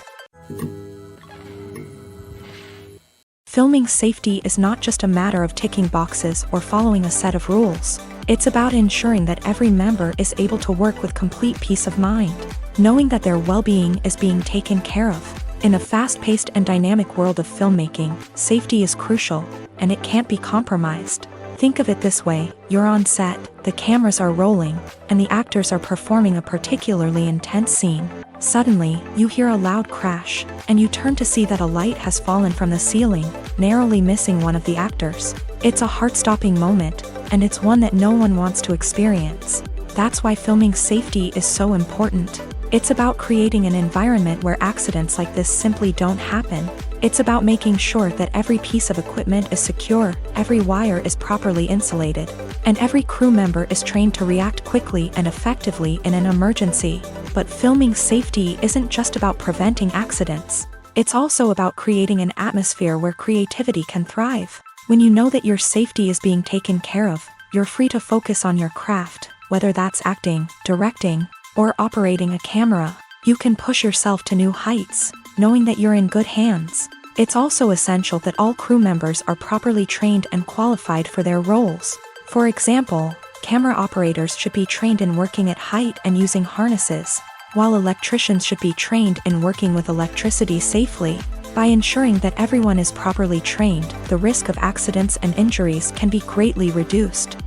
Filming safety is not just a matter of ticking boxes or following a set of rules. It's about ensuring that every member is able to work with complete peace of mind, knowing that their well-being is being taken care of. In a fast-paced and dynamic world of filmmaking, safety is crucial, and it can't be compromised. Think of it this way: you're on set, the cameras are rolling, and the actors are performing a particularly intense scene. Suddenly, you hear a loud crash, and you turn to see that a light has fallen from the ceiling, narrowly missing one of the actors. It's a heart-stopping moment, and it's one that no one wants to experience. That's why filming safety is so important. It's about creating an environment where accidents like this simply don't happen. It's about making sure that every piece of equipment is secure, every wire is properly insulated, and every crew member is trained to react quickly and effectively in an emergency. But filming safety isn't just about preventing accidents. It's also about creating an atmosphere where creativity can thrive. When you know that your safety is being taken care of, you're free to focus on your craft, whether that's acting, directing, or operating a camera. You can push yourself to new heights, knowing that you're in good hands. It's also essential that all crew members are properly trained and qualified for their roles. For example, camera operators should be trained in working at height and using harnesses, while electricians should be trained in working with electricity safely. By ensuring that everyone is properly trained, the risk of accidents and injuries can be greatly reduced.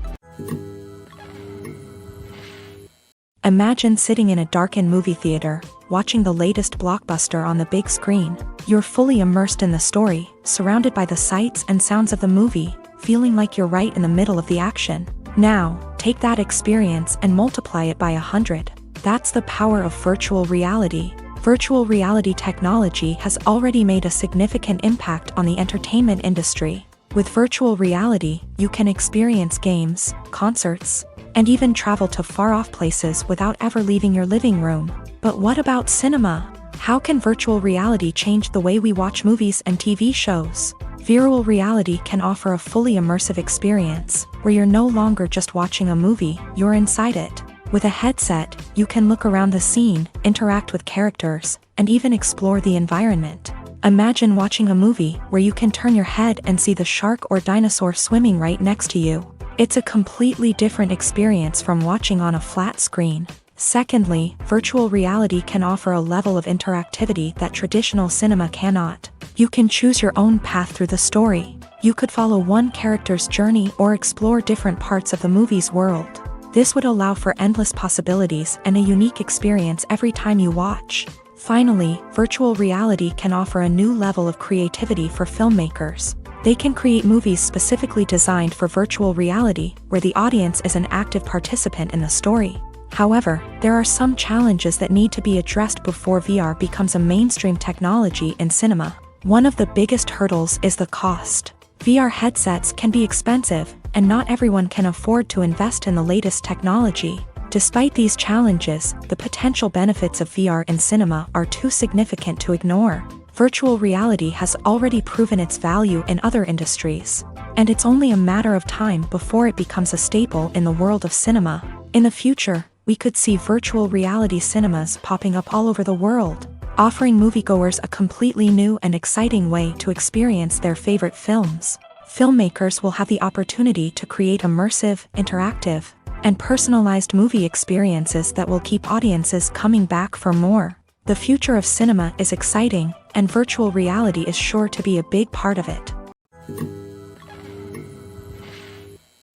Imagine sitting in a darkened movie theater, watching the latest blockbuster on the big screen. You're fully immersed in the story, surrounded by the sights and sounds of the movie, feeling like you're right in the middle of the action. Now, take that experience and multiply it by 100. That's the power of virtual reality. Virtual reality technology has already made a significant impact on the entertainment industry. With virtual reality, you can experience games, concerts, and even travel to far-off places without ever leaving your living room. But what about cinema? How can virtual reality change the way we watch movies and TV shows? Virtual reality can offer a fully immersive experience, where you're no longer just watching a movie, you're inside it. With a headset, you can look around the scene, interact with characters, and even explore the environment. Imagine watching a movie where you can turn your head and see the shark or dinosaur swimming right next to you. It's a completely different experience from watching on a flat screen. Secondly, virtual reality can offer a level of interactivity that traditional cinema cannot. You can choose your own path through the story. You could follow one character's journey or explore different parts of the movie's world. This would allow for endless possibilities and a unique experience every time you watch. Finally, virtual reality can offer a new level of creativity for filmmakers. They can create movies specifically designed for virtual reality, where the audience is an active participant in the story. However, there are some challenges that need to be addressed before VR becomes a mainstream technology in cinema. One of the biggest hurdles is the cost. VR headsets can be expensive, and not everyone can afford to invest in the latest technology. Despite these challenges, the potential benefits of VR in cinema are too significant to ignore. Virtual reality has already proven its value in other industries, and it's only a matter of time before it becomes a staple in the world of cinema. In the future, we could see virtual reality cinemas popping up all over the world, offering moviegoers a completely new and exciting way to experience their favorite films. Filmmakers will have the opportunity to create immersive, interactive, and personalized movie experiences that will keep audiences coming back for more. The future of cinema is exciting, and virtual reality is sure to be a big part of it.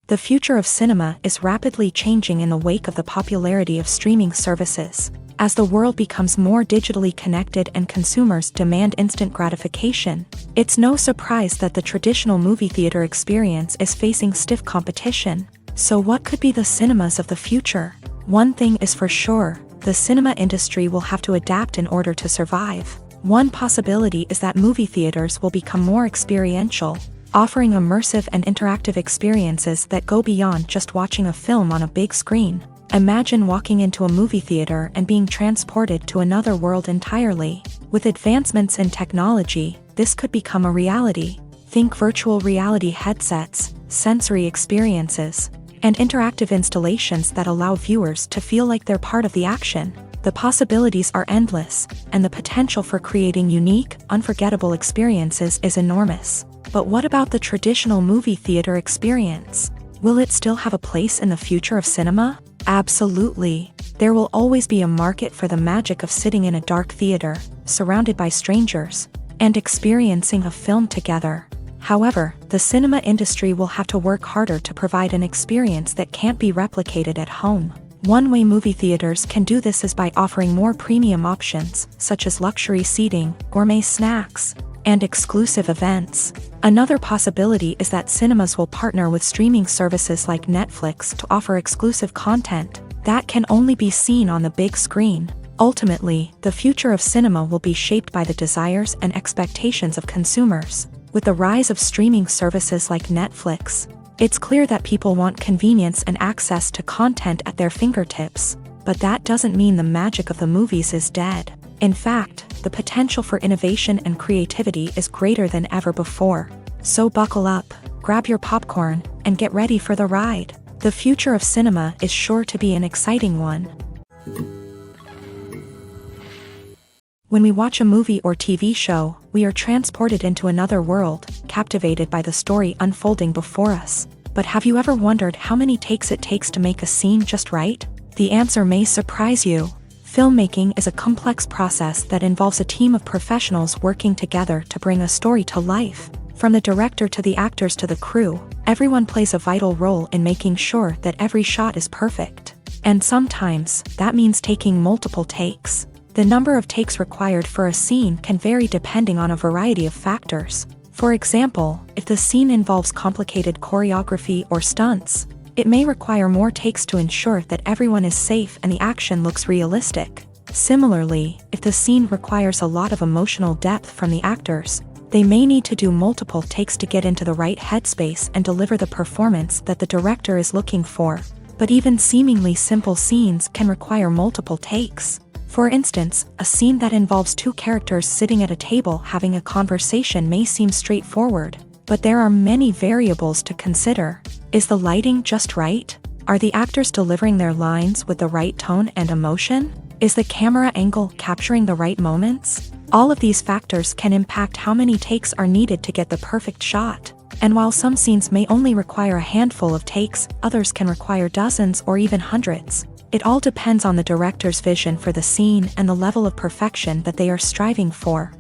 The future of cinema is rapidly changing in the wake of the popularity of streaming services. As the world becomes more digitally connected and consumers demand instant gratification, it's no surprise that the traditional movie theater experience is facing stiff competition. So what could be the cinemas of the future? One thing is for sure, the cinema industry will have to adapt in order to survive. One possibility is that movie theaters will become more experiential, offering immersive and interactive experiences that go beyond just watching a film on a big screen. Imagine walking into a movie theater and being transported to another world entirely. With advancements in technology, this could become a reality. Think virtual reality headsets, sensory experiences, and interactive installations that allow viewers to feel like they're part of the action. The possibilities are endless, and the potential for creating unique, unforgettable experiences is enormous. But what about the traditional movie theater experience? Will it still have a place in the future of cinema? Absolutely. There will always be a market for the magic of sitting in a dark theater, surrounded by strangers, and experiencing a film together. However, the cinema industry will have to work harder to provide an experience that can't be replicated at home. One way movie theaters can do this is by offering more premium options, such as luxury seating, gourmet snacks, and exclusive events. Another possibility is that cinemas will partner with streaming services like Netflix to offer exclusive content that can only be seen on the big screen. Ultimately, the future of cinema will be shaped by the desires and expectations of consumers. With the rise of streaming services like Netflix, it's clear that people want convenience and access to content at their fingertips. But that doesn't mean the magic of the movies is dead. In fact, the potential for innovation and creativity is greater than ever before. So buckle up, grab your popcorn, and get ready for the ride. The future of cinema is sure to be an exciting one. When we watch a movie or TV show, we are transported into another world, captivated by the story unfolding before us. But have you ever wondered how many takes it takes to make a scene just right? The answer may surprise you. Filmmaking is a complex process that involves a team of professionals working together to bring a story to life. From the director to the actors to the crew, everyone plays a vital role in making sure that every shot is perfect. And sometimes, that means taking multiple takes. The number of takes required for a scene can vary depending on a variety of factors. For example, if the scene involves complicated choreography or stunts, it may require more takes to ensure that everyone is safe and the action looks realistic. Similarly, if the scene requires a lot of emotional depth from the actors, they may need to do multiple takes to get into the right headspace and deliver the performance that the director is looking for. But even seemingly simple scenes can require multiple takes. For instance, a scene that involves two characters sitting at a table having a conversation may seem straightforward, but there are many variables to consider. Is the lighting just right? Are the actors delivering their lines with the right tone and emotion? Is the camera angle capturing the right moments? All of these factors can impact how many takes are needed to get the perfect shot. And while some scenes may only require a handful of takes, others can require dozens or even hundreds. It all depends on the director's vision for the scene and the level of perfection that they are striving for.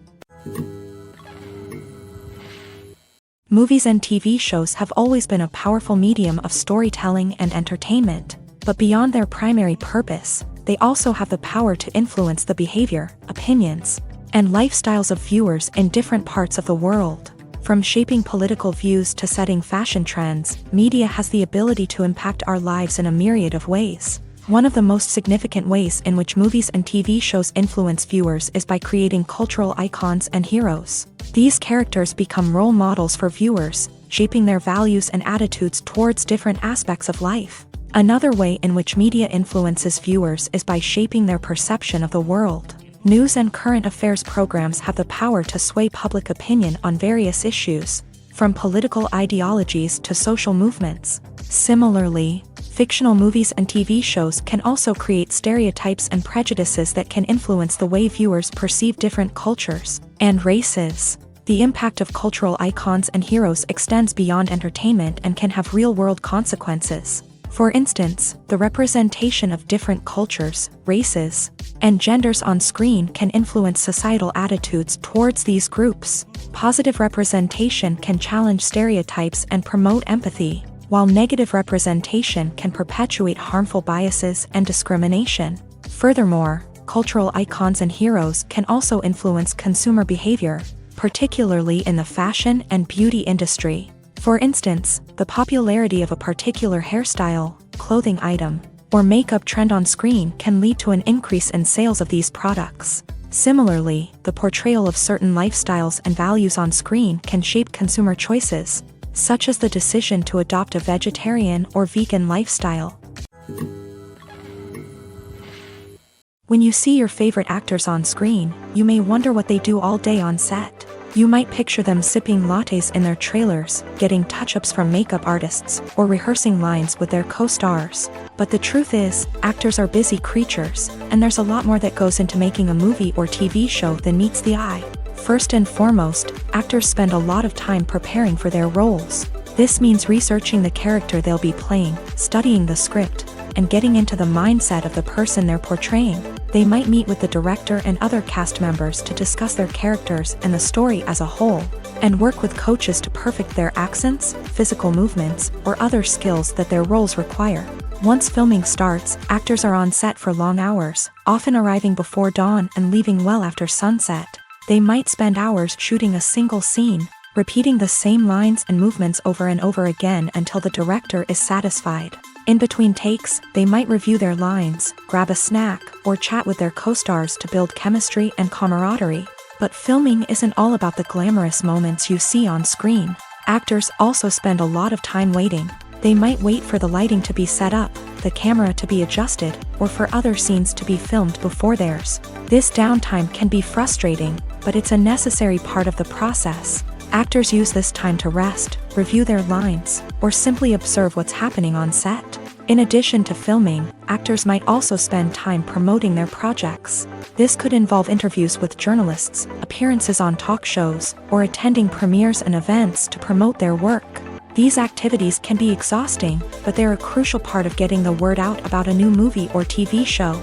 Movies and TV shows have always been a powerful medium of storytelling and entertainment, but beyond their primary purpose, they also have the power to influence the behavior, opinions, and lifestyles of viewers in different parts of the world. From shaping political views to setting fashion trends, media has the ability to impact our lives in a myriad of ways. One of the most significant ways in which movies and TV shows influence viewers is by creating cultural icons and heroes. These characters become role models for viewers, shaping their values and attitudes towards different aspects of life. Another way in which media influences viewers is by shaping their perception of the world. News and current affairs programs have the power to sway public opinion on various issues, from political ideologies to social movements. Similarly, fictional movies and TV shows can also create stereotypes and prejudices that can influence the way viewers perceive different cultures and races. The impact of cultural icons and heroes extends beyond entertainment and can have real-world consequences. For instance, the representation of different cultures, races, and genders on screen can influence societal attitudes towards these groups. Positive representation can challenge stereotypes and promote empathy, while negative representation can perpetuate harmful biases and discrimination. Furthermore, cultural icons and heroes can also influence consumer behavior, particularly in the fashion and beauty industry. For instance, the popularity of a particular hairstyle, clothing item, or makeup trend on screen can lead to an increase in sales of these products. Similarly, the portrayal of certain lifestyles and values on screen can shape consumer choices, such as the decision to adopt a vegetarian or vegan lifestyle. When you see your favorite actors on screen, you may wonder what they do all day on set. You might picture them sipping lattes in their trailers, getting touch-ups from makeup artists, or rehearsing lines with their co-stars. But the truth is, actors are busy creatures, and there's a lot more that goes into making a movie or TV show than meets the eye. First and foremost, actors spend a lot of time preparing for their roles. This means researching the character they'll be playing, studying the script, and getting into the mindset of the person they're portraying. They might meet with the director and other cast members to discuss their characters and the story as a whole, and work with coaches to perfect their accents, physical movements, or other skills that their roles require. Once filming starts, actors are on set for long hours, often arriving before dawn and leaving well after sunset. They might spend hours shooting a single scene, repeating the same lines and movements over and over again until the director is satisfied. In between takes, they might review their lines, grab a snack, or chat with their co-stars to build chemistry and camaraderie. But filming isn't all about the glamorous moments you see on screen. Actors also spend a lot of time waiting. They might wait for the lighting to be set up, the camera to be adjusted, or for other scenes to be filmed before theirs. This downtime can be frustrating, but it's a necessary part of the process. Actors use this time to rest, review their lines, or simply observe what's happening on set. In addition to filming, actors might also spend time promoting their projects. This could involve interviews with journalists, appearances on talk shows, or attending premieres and events to promote their work. These activities can be exhausting, but they're a crucial part of getting the word out about a new movie or TV show.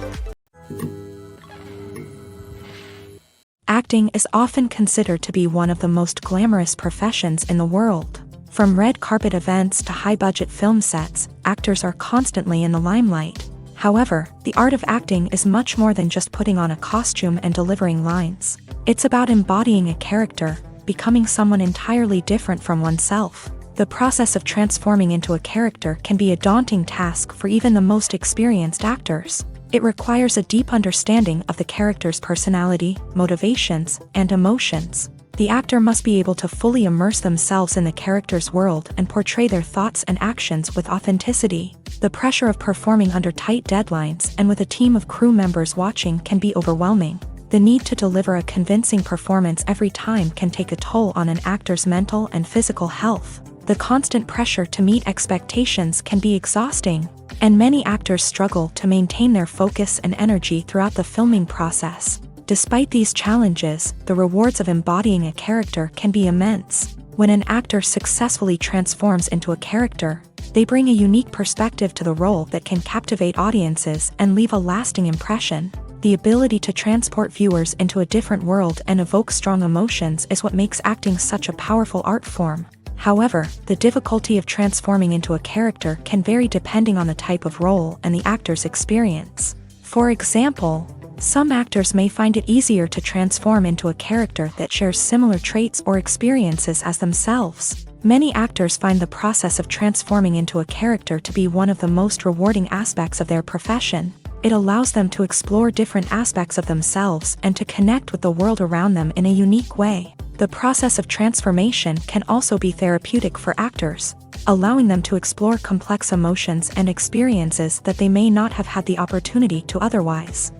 Acting is often considered to be one of the most glamorous professions in the world. From red carpet events to high-budget film sets, actors are constantly in the limelight. However, the art of acting is much more than just putting on a costume and delivering lines. It's about embodying a character, becoming someone entirely different from oneself. The process of transforming into a character can be a daunting task for even the most experienced actors. It requires a deep understanding of the character's personality, motivations, and emotions. The actor must be able to fully immerse themselves in the character's world and portray their thoughts and actions with authenticity. The pressure of performing under tight deadlines and with a team of crew members watching can be overwhelming. The need to deliver a convincing performance every time can take a toll on an actor's mental and physical health. The constant pressure to meet expectations can be exhausting, and many actors struggle to maintain their focus and energy throughout the filming process. Despite these challenges, the rewards of embodying a character can be immense. When an actor successfully transforms into a character, they bring a unique perspective to the role that can captivate audiences and leave a lasting impression. The ability to transport viewers into a different world and evoke strong emotions is what makes acting such a powerful art form. However, the difficulty of transforming into a character can vary depending on the type of role and the actor's experience. For example, some actors may find it easier to transform into a character that shares similar traits or experiences as themselves. Many actors find the process of transforming into a character to be one of the most rewarding aspects of their profession. It allows them to explore different aspects of themselves and to connect with the world around them in a unique way. The process of transformation can also be therapeutic for actors, allowing them to explore complex emotions and experiences that they may not have had the opportunity to otherwise.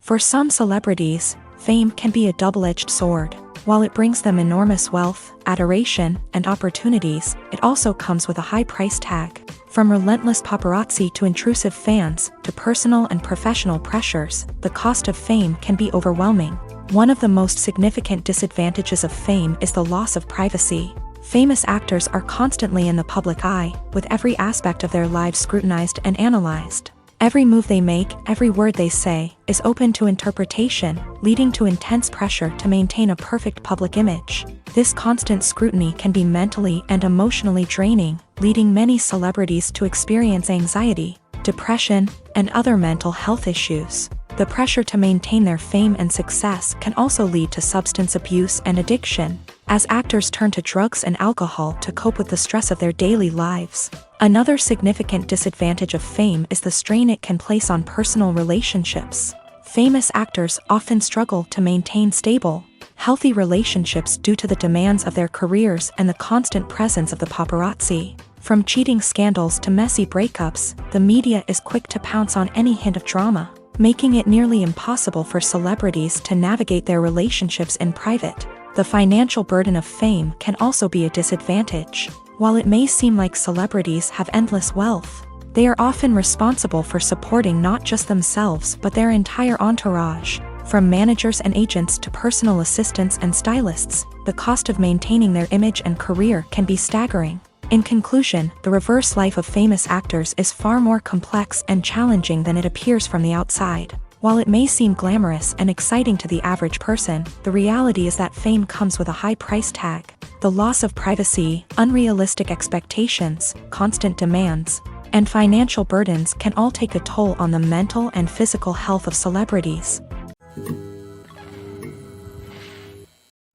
For some celebrities, fame can be a double-edged sword. While it brings them enormous wealth, adoration, and opportunities, it also comes with a high price tag. From relentless paparazzi to intrusive fans, to personal and professional pressures, the cost of fame can be overwhelming. One of the most significant disadvantages of fame is the loss of privacy. Famous actors are constantly in the public eye, with every aspect of their lives scrutinized and analyzed. Every move they make, every word they say, is open to interpretation, leading to intense pressure to maintain a perfect public image. This constant scrutiny can be mentally and emotionally draining, leading many celebrities to experience anxiety, depression, and other mental health issues. The pressure to maintain their fame and success can also lead to substance abuse and addiction, as actors turn to drugs and alcohol to cope with the stress of their daily lives. Another significant disadvantage of fame is the strain it can place on personal relationships. Famous actors often struggle to maintain stable, healthy relationships due to the demands of their careers and the constant presence of the paparazzi. From cheating scandals to messy breakups, the media is quick to pounce on any hint of drama, making it nearly impossible for celebrities to navigate their relationships in private. The financial burden of fame can also be a disadvantage. While it may seem like celebrities have endless wealth, they are often responsible for supporting not just themselves but their entire entourage. From managers and agents to personal assistants and stylists, the cost of maintaining their image and career can be staggering. In conclusion, the reverse life of famous actors is far more complex and challenging than it appears from the outside. While it may seem glamorous and exciting to the average person, the reality is that fame comes with a high price tag. The loss of privacy, unrealistic expectations, constant demands, and financial burdens can all take a toll on the mental and physical health of celebrities.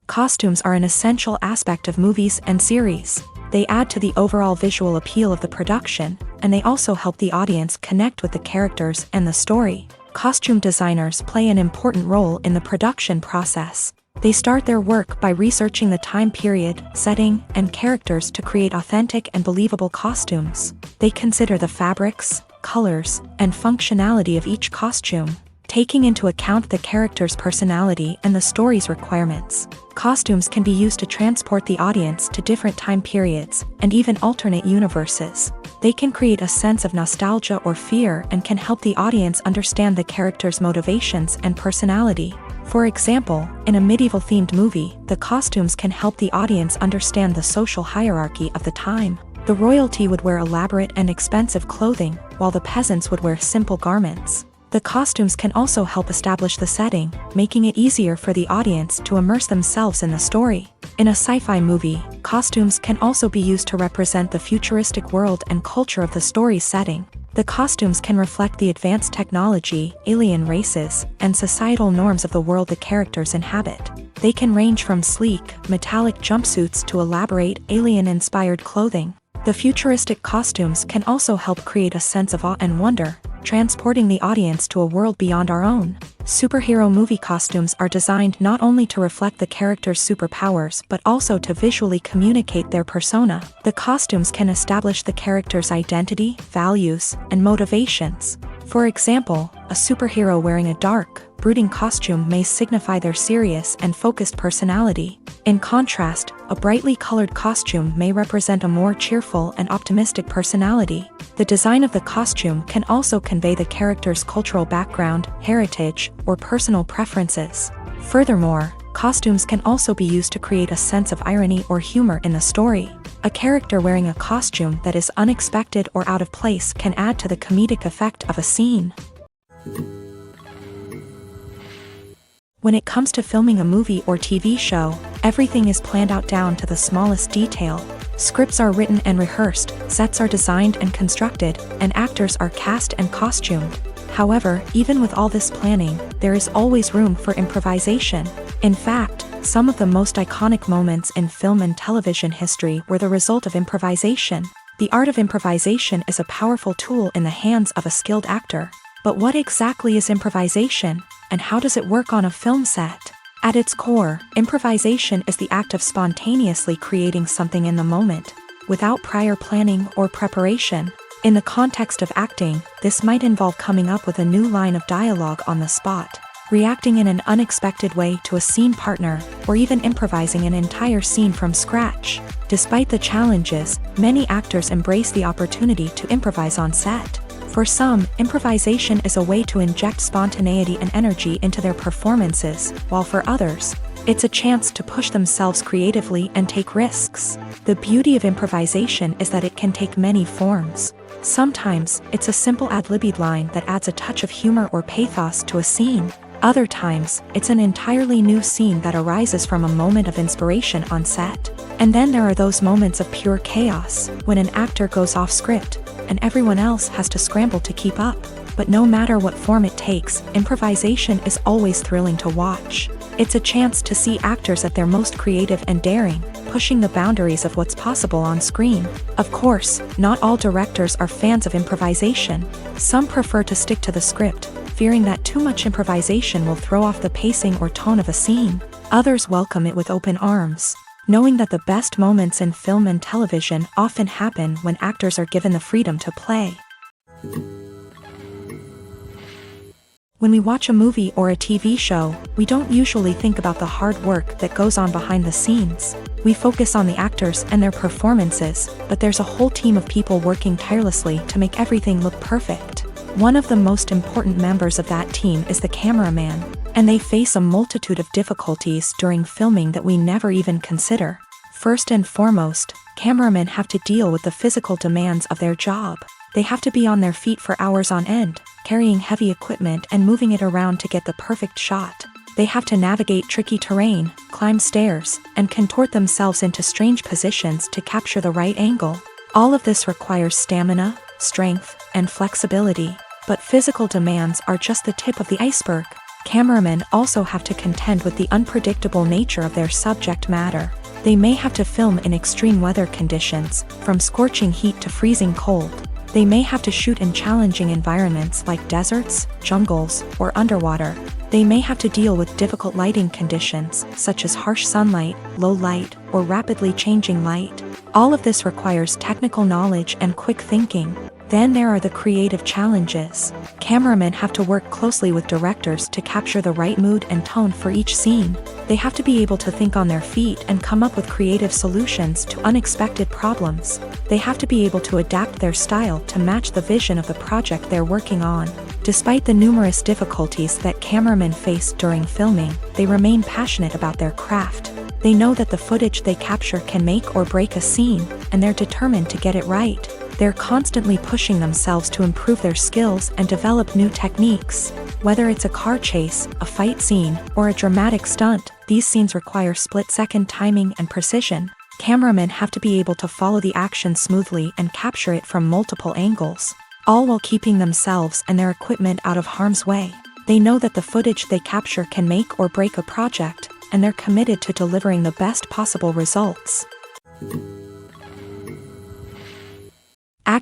Costumes are an essential aspect of movies and series. They add to the overall visual appeal of the production, and they also help the audience connect with the characters and the story. Costume designers play an important role in the production process. They start their work by researching the time period, setting, and characters to create authentic and believable costumes. They consider the fabrics, colors, and functionality of each costume, taking into account the character's personality and the story's requirements. Costumes can be used to transport the audience to different time periods and even alternate universes. They can create a sense of nostalgia or fear and can help the audience understand the character's motivations and personality. For example, in a medieval-themed movie, the costumes can help the audience understand the social hierarchy of the time. The royalty would wear elaborate and expensive clothing, while the peasants would wear simple garments. The costumes can also help establish the setting, making it easier for the audience to immerse themselves in the story. In a sci-fi movie, costumes can also be used to represent the futuristic world and culture of the story's setting. The costumes can reflect the advanced technology, alien races, and societal norms of the world the characters inhabit. They can range from sleek, metallic jumpsuits to elaborate, alien-inspired clothing. The futuristic costumes can also help create a sense of awe and wonder, transporting the audience to a world beyond our own. Superhero movie costumes are designed not only to reflect the character's superpowers but also to visually communicate their persona. The costumes can establish the character's identity, values, and motivations. For example, a superhero wearing a dark, brooding costume may signify their serious and focused personality. In contrast, a brightly colored costume may represent a more cheerful and optimistic personality. The design of the costume can also convey the character's cultural background, heritage, or personal preferences. Furthermore, costumes can also be used to create a sense of irony or humor in the story. A character wearing a costume that is unexpected or out of place can add to the comedic effect of a scene. When it comes to filming a movie or TV show, everything is planned out down to the smallest detail. Scripts are written and rehearsed, sets are designed and constructed, and actors are cast and costumed. However, even with all this planning, there is always room for improvisation. In fact, some of the most iconic moments in film and television history were the result of improvisation. The art of improvisation is a powerful tool in the hands of a skilled actor. But what exactly is improvisation, and how does it work on a film set? At its core, improvisation is the act of spontaneously creating something in the moment, without prior planning or preparation. In the context of acting, this might involve coming up with a new line of dialogue on the spot, reacting in an unexpected way to a scene partner, or even improvising an entire scene from scratch. Despite the challenges, many actors embrace the opportunity to improvise on set. For some, improvisation is a way to inject spontaneity and energy into their performances, while for others, it's a chance to push themselves creatively and take risks. The beauty of improvisation is that it can take many forms. Sometimes, it's a simple ad-libbed line that adds a touch of humor or pathos to a scene. Other times, it's an entirely new scene that arises from a moment of inspiration on set. And then there are those moments of pure chaos, when an actor goes off script, and everyone else has to scramble to keep up. But no matter what form it takes, improvisation is always thrilling to watch. It's a chance to see actors at their most creative and daring, pushing the boundaries of what's possible on screen. Of course, not all directors are fans of improvisation. Some prefer to stick to the script, fearing that too much improvisation will throw off the pacing or tone of a scene. Others welcome it with open arms, knowing that the best moments in film and television often happen when actors are given the freedom to play. When we watch a movie or a TV show, we don't usually think about the hard work that goes on behind the scenes. We focus on the actors and their performances, but there's a whole team of people working tirelessly to make everything look perfect. One of the most important members of that team is the cameraman, and they face a multitude of difficulties during filming that we never even consider. First and foremost, cameramen have to deal with the physical demands of their job. They have to be on their feet for hours on end, carrying heavy equipment and moving it around to get the perfect shot. They have to navigate tricky terrain, climb stairs, and contort themselves into strange positions to capture the right angle. All of this requires stamina, strength, and flexibility. But physical demands are just the tip of the iceberg. Cameramen also have to contend with the unpredictable nature of their subject matter. They may have to film in extreme weather conditions, from scorching heat to freezing cold. They may have to shoot in challenging environments like deserts, jungles, or underwater. They may have to deal with difficult lighting conditions, such as harsh sunlight, low light, or rapidly changing light. All of this requires technical knowledge and quick thinking. Then there are the creative challenges. Cameramen have to work closely with directors to capture the right mood and tone for each scene. They have to be able to think on their feet and come up with creative solutions to unexpected problems. They have to be able to adapt their style to match the vision of the project they're working on. Despite the numerous difficulties that cameramen face during filming, they remain passionate about their craft. They know that the footage they capture can make or break a scene, and they're determined to get it right. They're constantly pushing themselves to improve their skills and develop new techniques. Whether it's a car chase, a fight scene, or a dramatic stunt, these scenes require split-second timing and precision. Cameramen have to be able to follow the action smoothly and capture it from multiple angles, all while keeping themselves and their equipment out of harm's way. They know that the footage they capture can make or break a project, and they're committed to delivering the best possible results.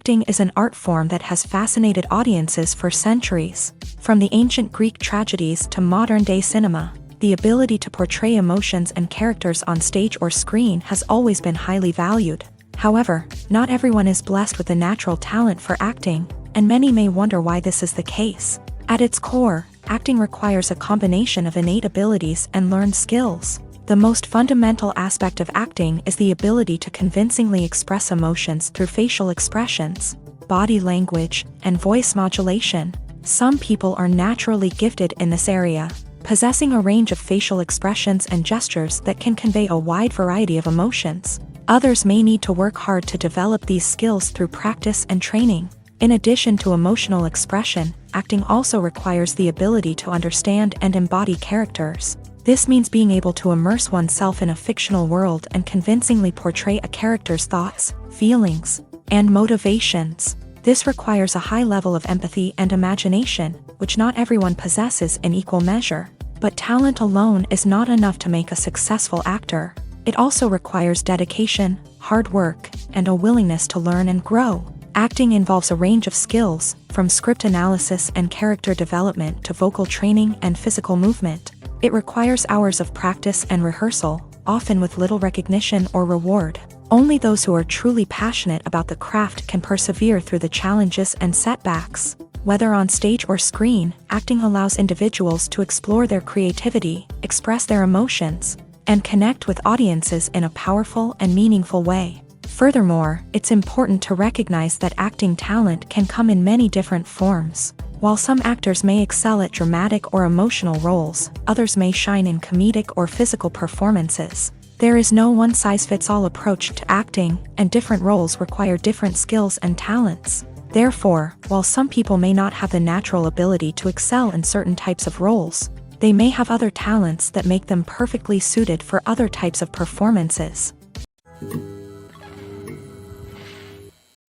Acting is an art form that has fascinated audiences for centuries. From the ancient Greek tragedies to modern-day cinema, the ability to portray emotions and characters on stage or screen has always been highly valued. However, not everyone is blessed with a natural talent for acting, and many may wonder why this is the case. At its core, acting requires a combination of innate abilities and learned skills. The most fundamental aspect of acting is the ability to convincingly express emotions through facial expressions, body language, and voice modulation. Some people are naturally gifted in this area, possessing a range of facial expressions and gestures that can convey a wide variety of emotions. Others may need to work hard to develop these skills through practice and training. In addition to emotional expression, acting also requires the ability to understand and embody characters. This means being able to immerse oneself in a fictional world and convincingly portray a character's thoughts, feelings, and motivations. This requires a high level of empathy and imagination, which not everyone possesses in equal measure. But talent alone is not enough to make a successful actor. It also requires dedication, hard work, and a willingness to learn and grow. Acting involves a range of skills, from script analysis and character development to vocal training and physical movement. It requires hours of practice and rehearsal, often with little recognition or reward. Only those who are truly passionate about the craft can persevere through the challenges and setbacks. Whether on stage or screen, acting allows individuals to explore their creativity, express their emotions, and connect with audiences in a powerful and meaningful way. Furthermore, it's important to recognize that acting talent can come in many different forms. While some actors may excel at dramatic or emotional roles, others may shine in comedic or physical performances. There is no one-size-fits-all approach to acting, and different roles require different skills and talents. Therefore, while some people may not have the natural ability to excel in certain types of roles, they may have other talents that make them perfectly suited for other types of performances.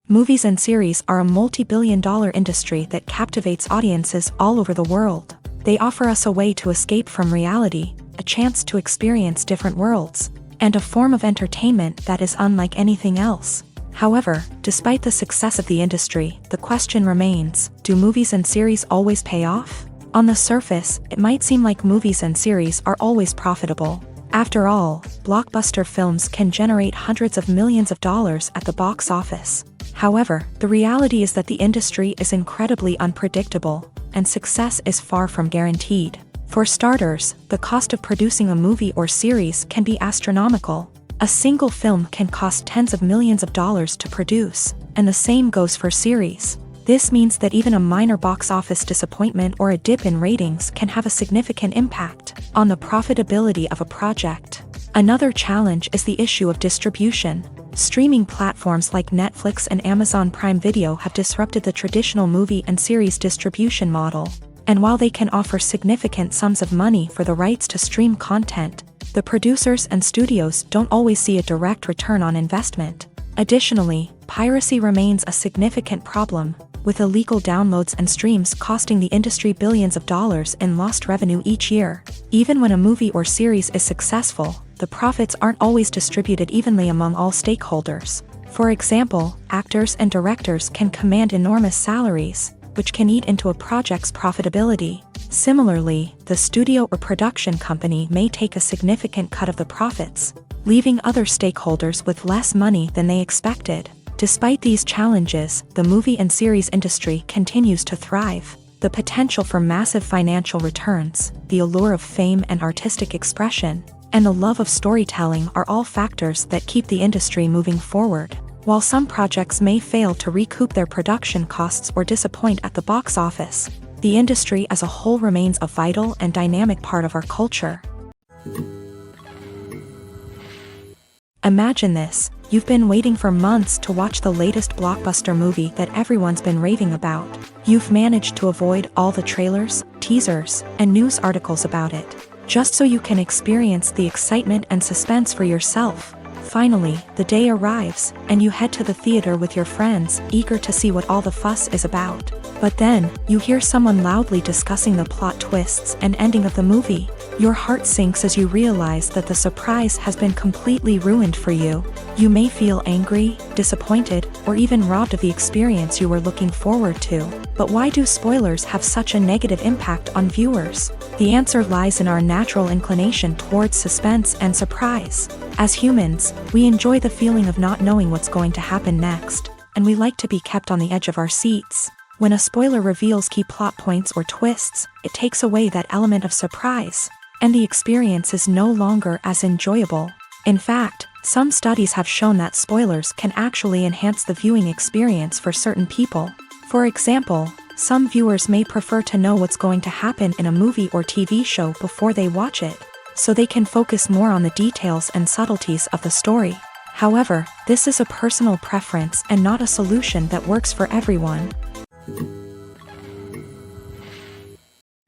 Movies and series are a multi-billion-dollar industry that captivates audiences all over the world. They offer us a way to escape from reality, a chance to experience different worlds, and a form of entertainment that is unlike anything else. However, despite the success of the industry, the question remains, do movies and series always pay off? On the surface, it might seem like movies and series are always profitable. After all, blockbuster films can generate hundreds of millions of dollars at the box office. However, the reality is that the industry is incredibly unpredictable, and success is far from guaranteed. For starters, the cost of producing a movie or series can be astronomical. A single film can cost tens of millions of dollars to produce, and the same goes for series. This means that even a minor box office disappointment or a dip in ratings can have a significant impact on the profitability of a project. Another challenge is the issue of distribution. Streaming platforms like Netflix and Amazon Prime Video have disrupted the traditional movie and series distribution model. And while they can offer significant sums of money for the rights to stream content, the producers and studios don't always see a direct return on investment. Additionally, piracy remains a significant problem, with illegal downloads and streams costing the industry billions of dollars in lost revenue each year. Even when a movie or series is successful, the profits aren't always distributed evenly among all stakeholders. For example, actors and directors can command enormous salaries, which can eat into a project's profitability. Similarly, the studio or production company may take a significant cut of the profits, leaving other stakeholders with less money than they expected. Despite these challenges, the movie and series industry continues to thrive. The potential for massive financial returns, the allure of fame and artistic expression, and the love of storytelling are all factors that keep the industry moving forward. While some projects may fail to recoup their production costs or disappoint at the box office, the industry as a whole remains a vital and dynamic part of our culture. Imagine this: you've been waiting for months to watch the latest blockbuster movie that everyone's been raving about. You've managed to avoid all the trailers, teasers, and news articles about it, just so you can experience the excitement and suspense for yourself. Finally, the day arrives, and you head to the theater with your friends, eager to see what all the fuss is about. But then, you hear someone loudly discussing the plot twists and ending of the movie. Your heart sinks as you realize that the surprise has been completely ruined for you. You may feel angry, disappointed, or even robbed of the experience you were looking forward to. But why do spoilers have such a negative impact on viewers? The answer lies in our natural inclination towards suspense and surprise. As humans, we enjoy the feeling of not knowing what's going to happen next, and we like to be kept on the edge of our seats. When a spoiler reveals key plot points or twists, it takes away that element of surprise, and the experience is no longer as enjoyable. In fact, some studies have shown that spoilers can actually enhance the viewing experience for certain people. For example, some viewers may prefer to know what's going to happen in a movie or TV show before they watch it, so they can focus more on the details and subtleties of the story. However, this is a personal preference and not a solution that works for everyone.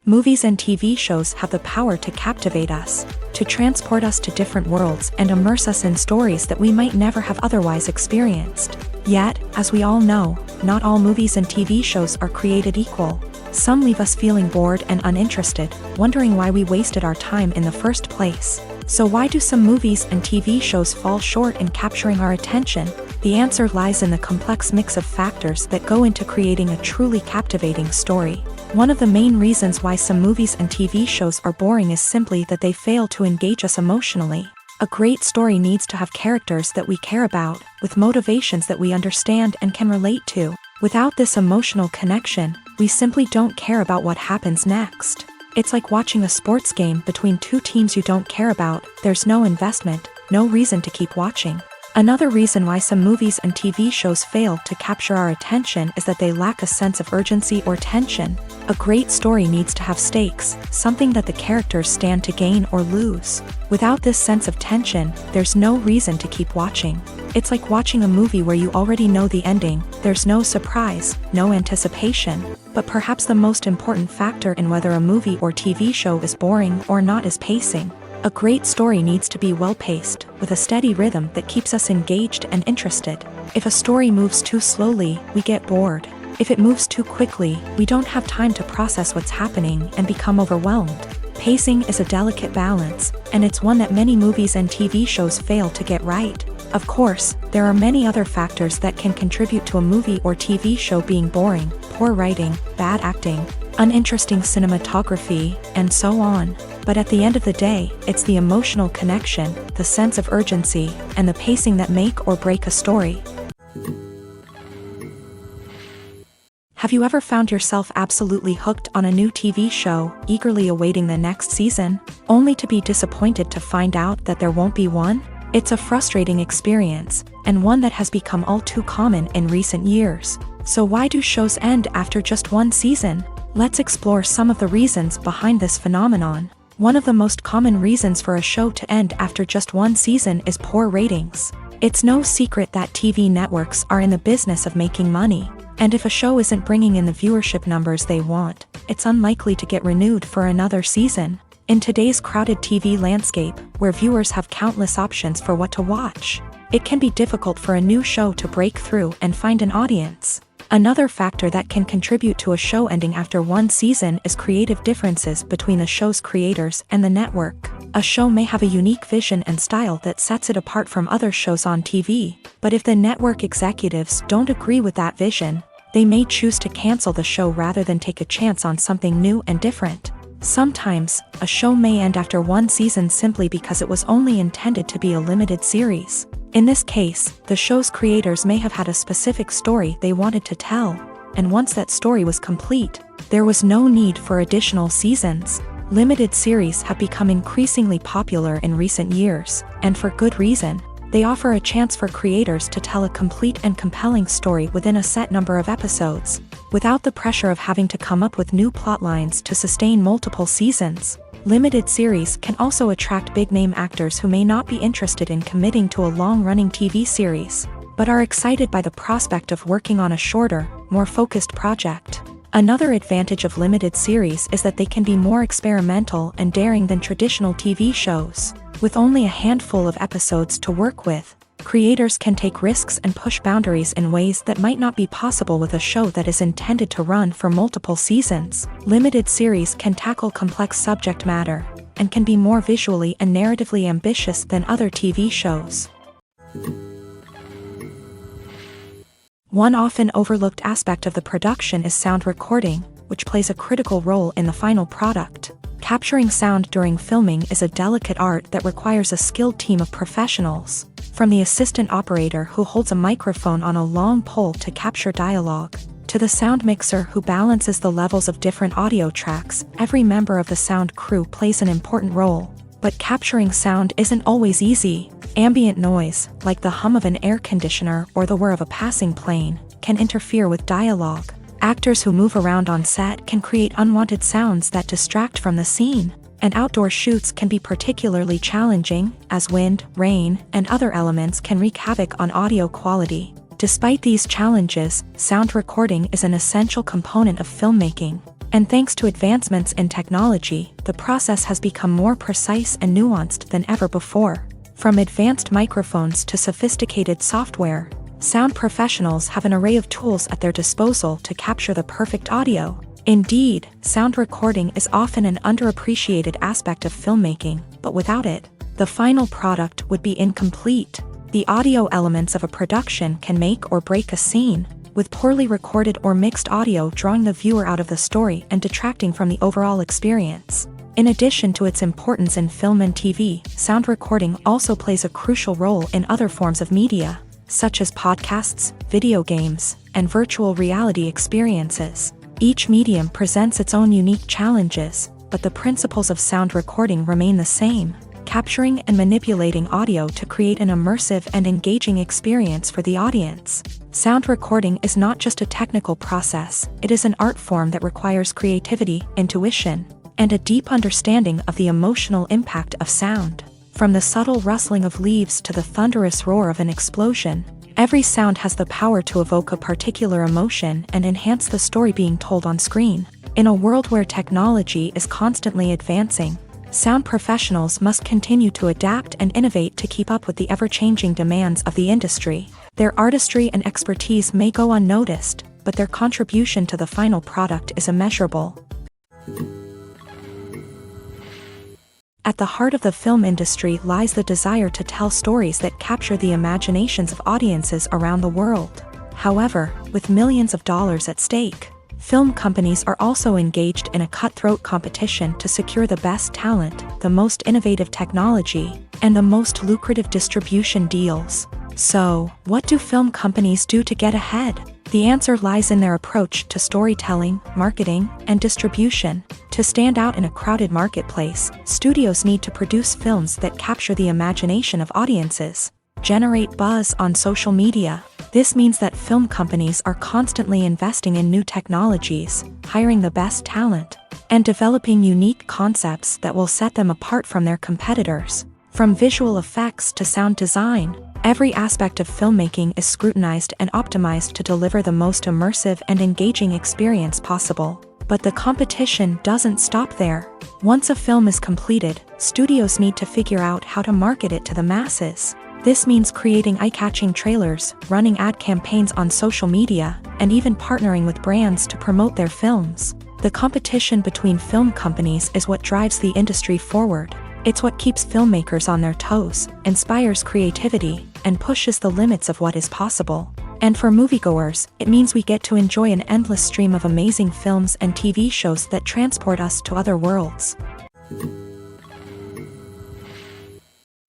Movies and TV shows have the power to captivate us, to transport us to different worlds and immerse us in stories that we might never have otherwise experienced. Yet, as we all know, not all movies and TV shows are created equal. Some leave us feeling bored and uninterested, wondering why we wasted our time in the first place. So why do some movies and TV shows fall short in capturing our attention? The answer lies in the complex mix of factors that go into creating a truly captivating story. One of the main reasons why some movies and TV shows are boring is simply that they fail to engage us emotionally. A great story needs to have characters that we care about, with motivations that we understand and can relate to. Without this emotional connection, we simply don't care about what happens next. It's like watching a sports game between two teams you don't care about. There's no investment, no reason to keep watching. Another reason why some movies and TV shows fail to capture our attention is that they lack a sense of urgency or tension. A great story needs to have stakes, something that the characters stand to gain or lose. Without this sense of tension, there's no reason to keep watching. It's like watching a movie where you already know the ending. There's no surprise, no anticipation. But perhaps the most important factor in whether a movie or TV show is boring or not is pacing. A great story needs to be well-paced, with a steady rhythm that keeps us engaged and interested. If a story moves too slowly, we get bored. If it moves too quickly, we don't have time to process what's happening and become overwhelmed. Pacing is a delicate balance, and it's one that many movies and TV shows fail to get right. Of course, there are many other factors that can contribute to a movie or TV show being boring: poor writing, bad acting, uninteresting cinematography, and so on. But at the end of the day, it's the emotional connection, the sense of urgency, and the pacing that make or break a story. Have you ever found yourself absolutely hooked on a new TV show, eagerly awaiting the next season, only to be disappointed to find out that there won't be one? It's a frustrating experience, and one that has become all too common in recent years. So why do shows end after just one season? Let's explore some of the reasons behind this phenomenon. One of the most common reasons for a show to end after just one season is poor ratings. It's no secret that TV networks are in the business of making money, and if a show isn't bringing in the viewership numbers they want, it's unlikely to get renewed for another season. In today's crowded TV landscape, where viewers have countless options for what to watch, it can be difficult for a new show to break through and find an audience. Another factor that can contribute to a show ending after one season is creative differences between the show's creators and the network. A show may have a unique vision and style that sets it apart from other shows on TV, but if the network executives don't agree with that vision, they may choose to cancel the show rather than take a chance on something new and different. Sometimes, a show may end after one season simply because it was only intended to be a limited series. In this case, the show's creators may have had a specific story they wanted to tell, and once that story was complete, there was no need for additional seasons. Limited series have become increasingly popular in recent years, and for good reason. They offer a chance for creators to tell a complete and compelling story within a set number of episodes, without the pressure of having to come up with new plotlines to sustain multiple seasons. Limited series can also attract big-name actors who may not be interested in committing to a long-running TV series, but are excited by the prospect of working on a shorter, more focused project. Another advantage of limited series is that they can be more experimental and daring than traditional TV shows. With only a handful of episodes to work with, creators can take risks and push boundaries in ways that might not be possible with a show that is intended to run for multiple seasons. Limited series can tackle complex subject matter, and can be more visually and narratively ambitious than other TV shows. One often overlooked aspect of the production is sound recording, which plays a critical role in the final product. Capturing sound during filming is a delicate art that requires a skilled team of professionals, from the assistant operator who holds a microphone on a long pole to capture dialogue, to the sound mixer who balances the levels of different audio tracks. Every member of the sound crew plays an important role. But capturing sound isn't always easy. Ambient noise, like the hum of an air conditioner or the whir of a passing plane, can interfere with dialogue. Actors who move around on set can create unwanted sounds that distract from the scene. And outdoor shoots can be particularly challenging, as wind, rain, and other elements can wreak havoc on audio quality. Despite these challenges, sound recording is an essential component of filmmaking. And thanks to advancements in technology, the process has become more precise and nuanced than ever before. From advanced microphones to sophisticated software, sound professionals have an array of tools at their disposal to capture the perfect audio. Indeed, sound recording is often an underappreciated aspect of filmmaking, but without it, the final product would be incomplete. The audio elements of a production can make or break a scene, with poorly recorded or mixed audio drawing the viewer out of the story and detracting from the overall experience. In addition to its importance in film and TV, sound recording also plays a crucial role in other forms of media, such as podcasts, video games, and virtual reality experiences. Each medium presents its own unique challenges, but the principles of sound recording remain the same: capturing and manipulating audio to create an immersive and engaging experience for the audience. Sound recording is not just a technical process, it is an art form that requires creativity, intuition, and a deep understanding of the emotional impact of sound. From the subtle rustling of leaves to the thunderous roar of an explosion, every sound has the power to evoke a particular emotion and enhance the story being told on screen. In a world where technology is constantly advancing, sound professionals must continue to adapt and innovate to keep up with the ever-changing demands of the industry. Their artistry and expertise may go unnoticed, but their contribution to the final product is immeasurable. At the heart of the film industry lies the desire to tell stories that capture the imaginations of audiences around the world. However, with millions of dollars at stake, film companies are also engaged in a cutthroat competition to secure the best talent, the most innovative technology, and the most lucrative distribution deals. So, what do film companies do to get ahead? The answer lies in their approach to storytelling, marketing, and distribution. To stand out in a crowded marketplace, studios need to produce films that capture the imagination of audiences, generate buzz on social media. This means that film companies are constantly investing in new technologies, hiring the best talent, and developing unique concepts that will set them apart from their competitors. From visual effects to sound design, every aspect of filmmaking is scrutinized and optimized to deliver the most immersive and engaging experience possible. But the competition doesn't stop there. Once a film is completed, studios need to figure out how to market it to the masses. This means creating eye-catching trailers, running ad campaigns on social media, and even partnering with brands to promote their films. The competition between film companies is what drives the industry forward. It's what keeps filmmakers on their toes, inspires creativity, and pushes the limits of what is possible. And for moviegoers, it means we get to enjoy an endless stream of amazing films and TV shows that transport us to other worlds.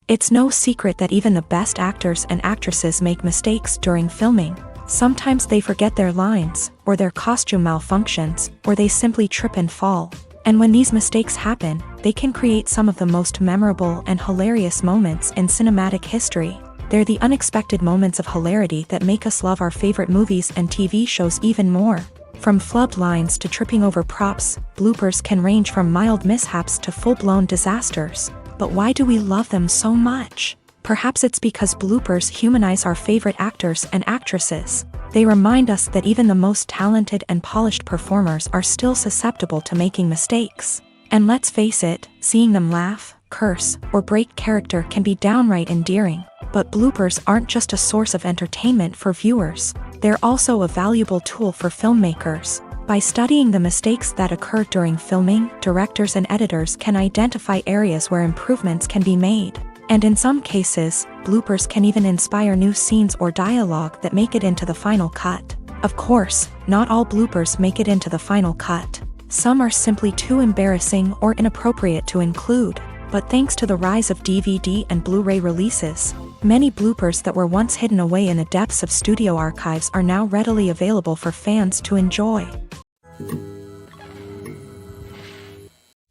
It's no secret that even the best actors and actresses make mistakes during filming. Sometimes they forget their lines, or their costume malfunctions, or they simply trip and fall. And when these mistakes happen, they can create some of the most memorable and hilarious moments in cinematic history. They're the unexpected moments of hilarity that make us love our favorite movies and TV shows even more. From flubbed lines to tripping over props, bloopers can range from mild mishaps to full-blown disasters. But why do we love them so much? Perhaps it's because bloopers humanize our favorite actors and actresses. They remind us that even the most talented and polished performers are still susceptible to making mistakes. And let's face it, seeing them laugh, curse, or break character can be downright endearing. But bloopers aren't just a source of entertainment for viewers. They're also a valuable tool for filmmakers. By studying the mistakes that occurred during filming, directors and editors can identify areas where improvements can be made. And in some cases, bloopers can even inspire new scenes or dialogue that make it into the final cut. Of course, not all bloopers make it into the final cut. Some are simply too embarrassing or inappropriate to include. But thanks to the rise of DVD and Blu-ray releases, many bloopers that were once hidden away in the depths of studio archives are now readily available for fans to enjoy.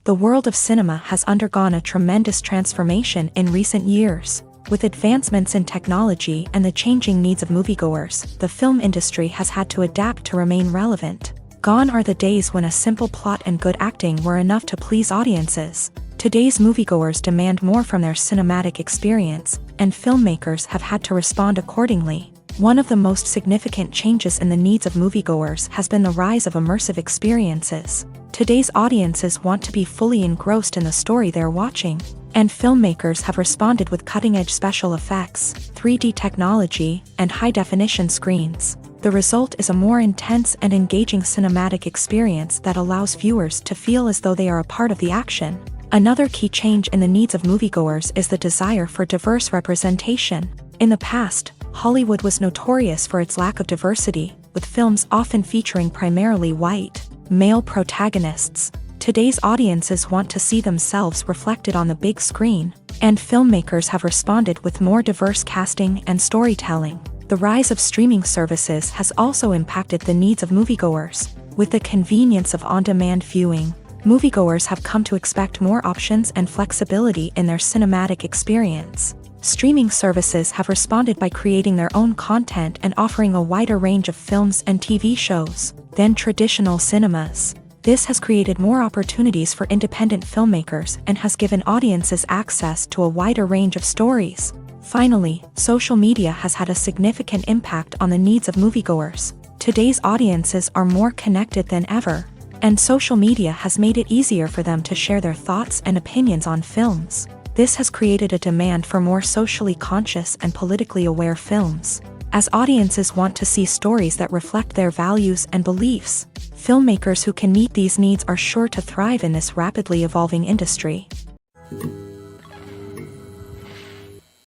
The world of cinema has undergone a tremendous transformation in recent years. With advancements in technology and the changing needs of moviegoers, the film industry has had to adapt to remain relevant. Gone are the days when a simple plot and good acting were enough to please audiences. Today's moviegoers demand more from their cinematic experience, and filmmakers have had to respond accordingly. One of the most significant changes in the needs of moviegoers has been the rise of immersive experiences. Today's audiences want to be fully engrossed in the story they're watching, and filmmakers have responded with cutting-edge special effects, 3D technology, and high-definition screens. The result is a more intense and engaging cinematic experience that allows viewers to feel as though they are a part of the action. Another key change in the needs of moviegoers is the desire for diverse representation. In the past, Hollywood was notorious for its lack of diversity, with films often featuring primarily white, male protagonists. Today's audiences want to see themselves reflected on the big screen, and filmmakers have responded with more diverse casting and storytelling. The rise of streaming services has also impacted the needs of moviegoers. With the convenience of on-demand viewing, moviegoers have come to expect more options and flexibility in their cinematic experience. Streaming services have responded by creating their own content and offering a wider range of films and TV shows than traditional cinemas. This has created more opportunities for independent filmmakers and has given audiences access to a wider range of stories. Finally, social media has had a significant impact on the needs of moviegoers. Today's audiences are more connected than ever, and social media has made it easier for them to share their thoughts and opinions on films. This has created a demand for more socially conscious and politically aware films. As audiences want to see stories that reflect their values and beliefs, filmmakers who can meet these needs are sure to thrive in this rapidly evolving industry.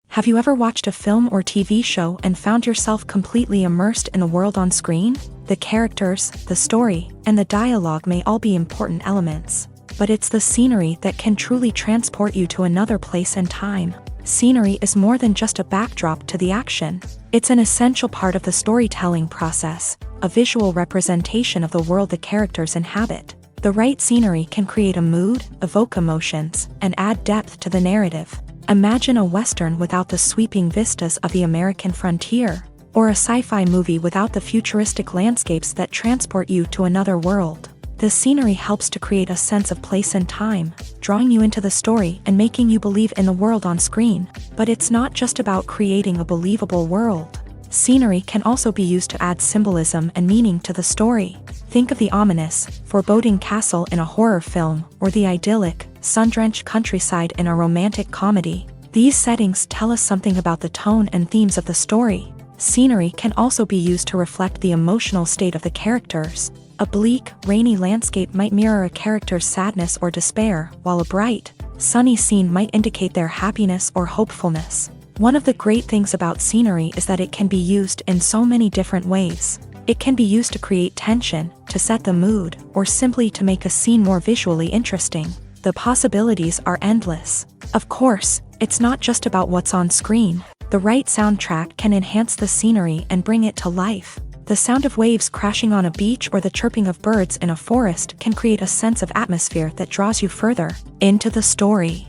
Have you ever watched a film or TV show and found yourself completely immersed in the world on screen? The characters, the story, and the dialogue may all be important elements, but it's the scenery that can truly transport you to another place and time. Scenery is more than just a backdrop to the action. It's an essential part of the storytelling process, a visual representation of the world the characters inhabit. The right scenery can create a mood, evoke emotions, and add depth to the narrative. Imagine a Western without the sweeping vistas of the American frontier, or a sci-fi movie without the futuristic landscapes that transport you to another world. The scenery helps to create a sense of place and time, drawing you into the story and making you believe in the world on screen. But it's not just about creating a believable world. Scenery can also be used to add symbolism and meaning to the story. Think of the ominous, foreboding castle in a horror film, or the idyllic, sun-drenched countryside in a romantic comedy. These settings tell us something about the tone and themes of the story. Scenery can also be used to reflect the emotional state of the characters. A bleak, rainy landscape might mirror a character's sadness or despair, while a bright, sunny scene might indicate their happiness or hopefulness. One of the great things about scenery is that it can be used in so many different ways. It can be used to create tension, to set the mood, or simply to make a scene more visually interesting. The possibilities are endless. Of course, it's not just about what's on screen. The right soundtrack can enhance the scenery and bring it to life. The sound of waves crashing on a beach or the chirping of birds in a forest can create a sense of atmosphere that draws you further into the story.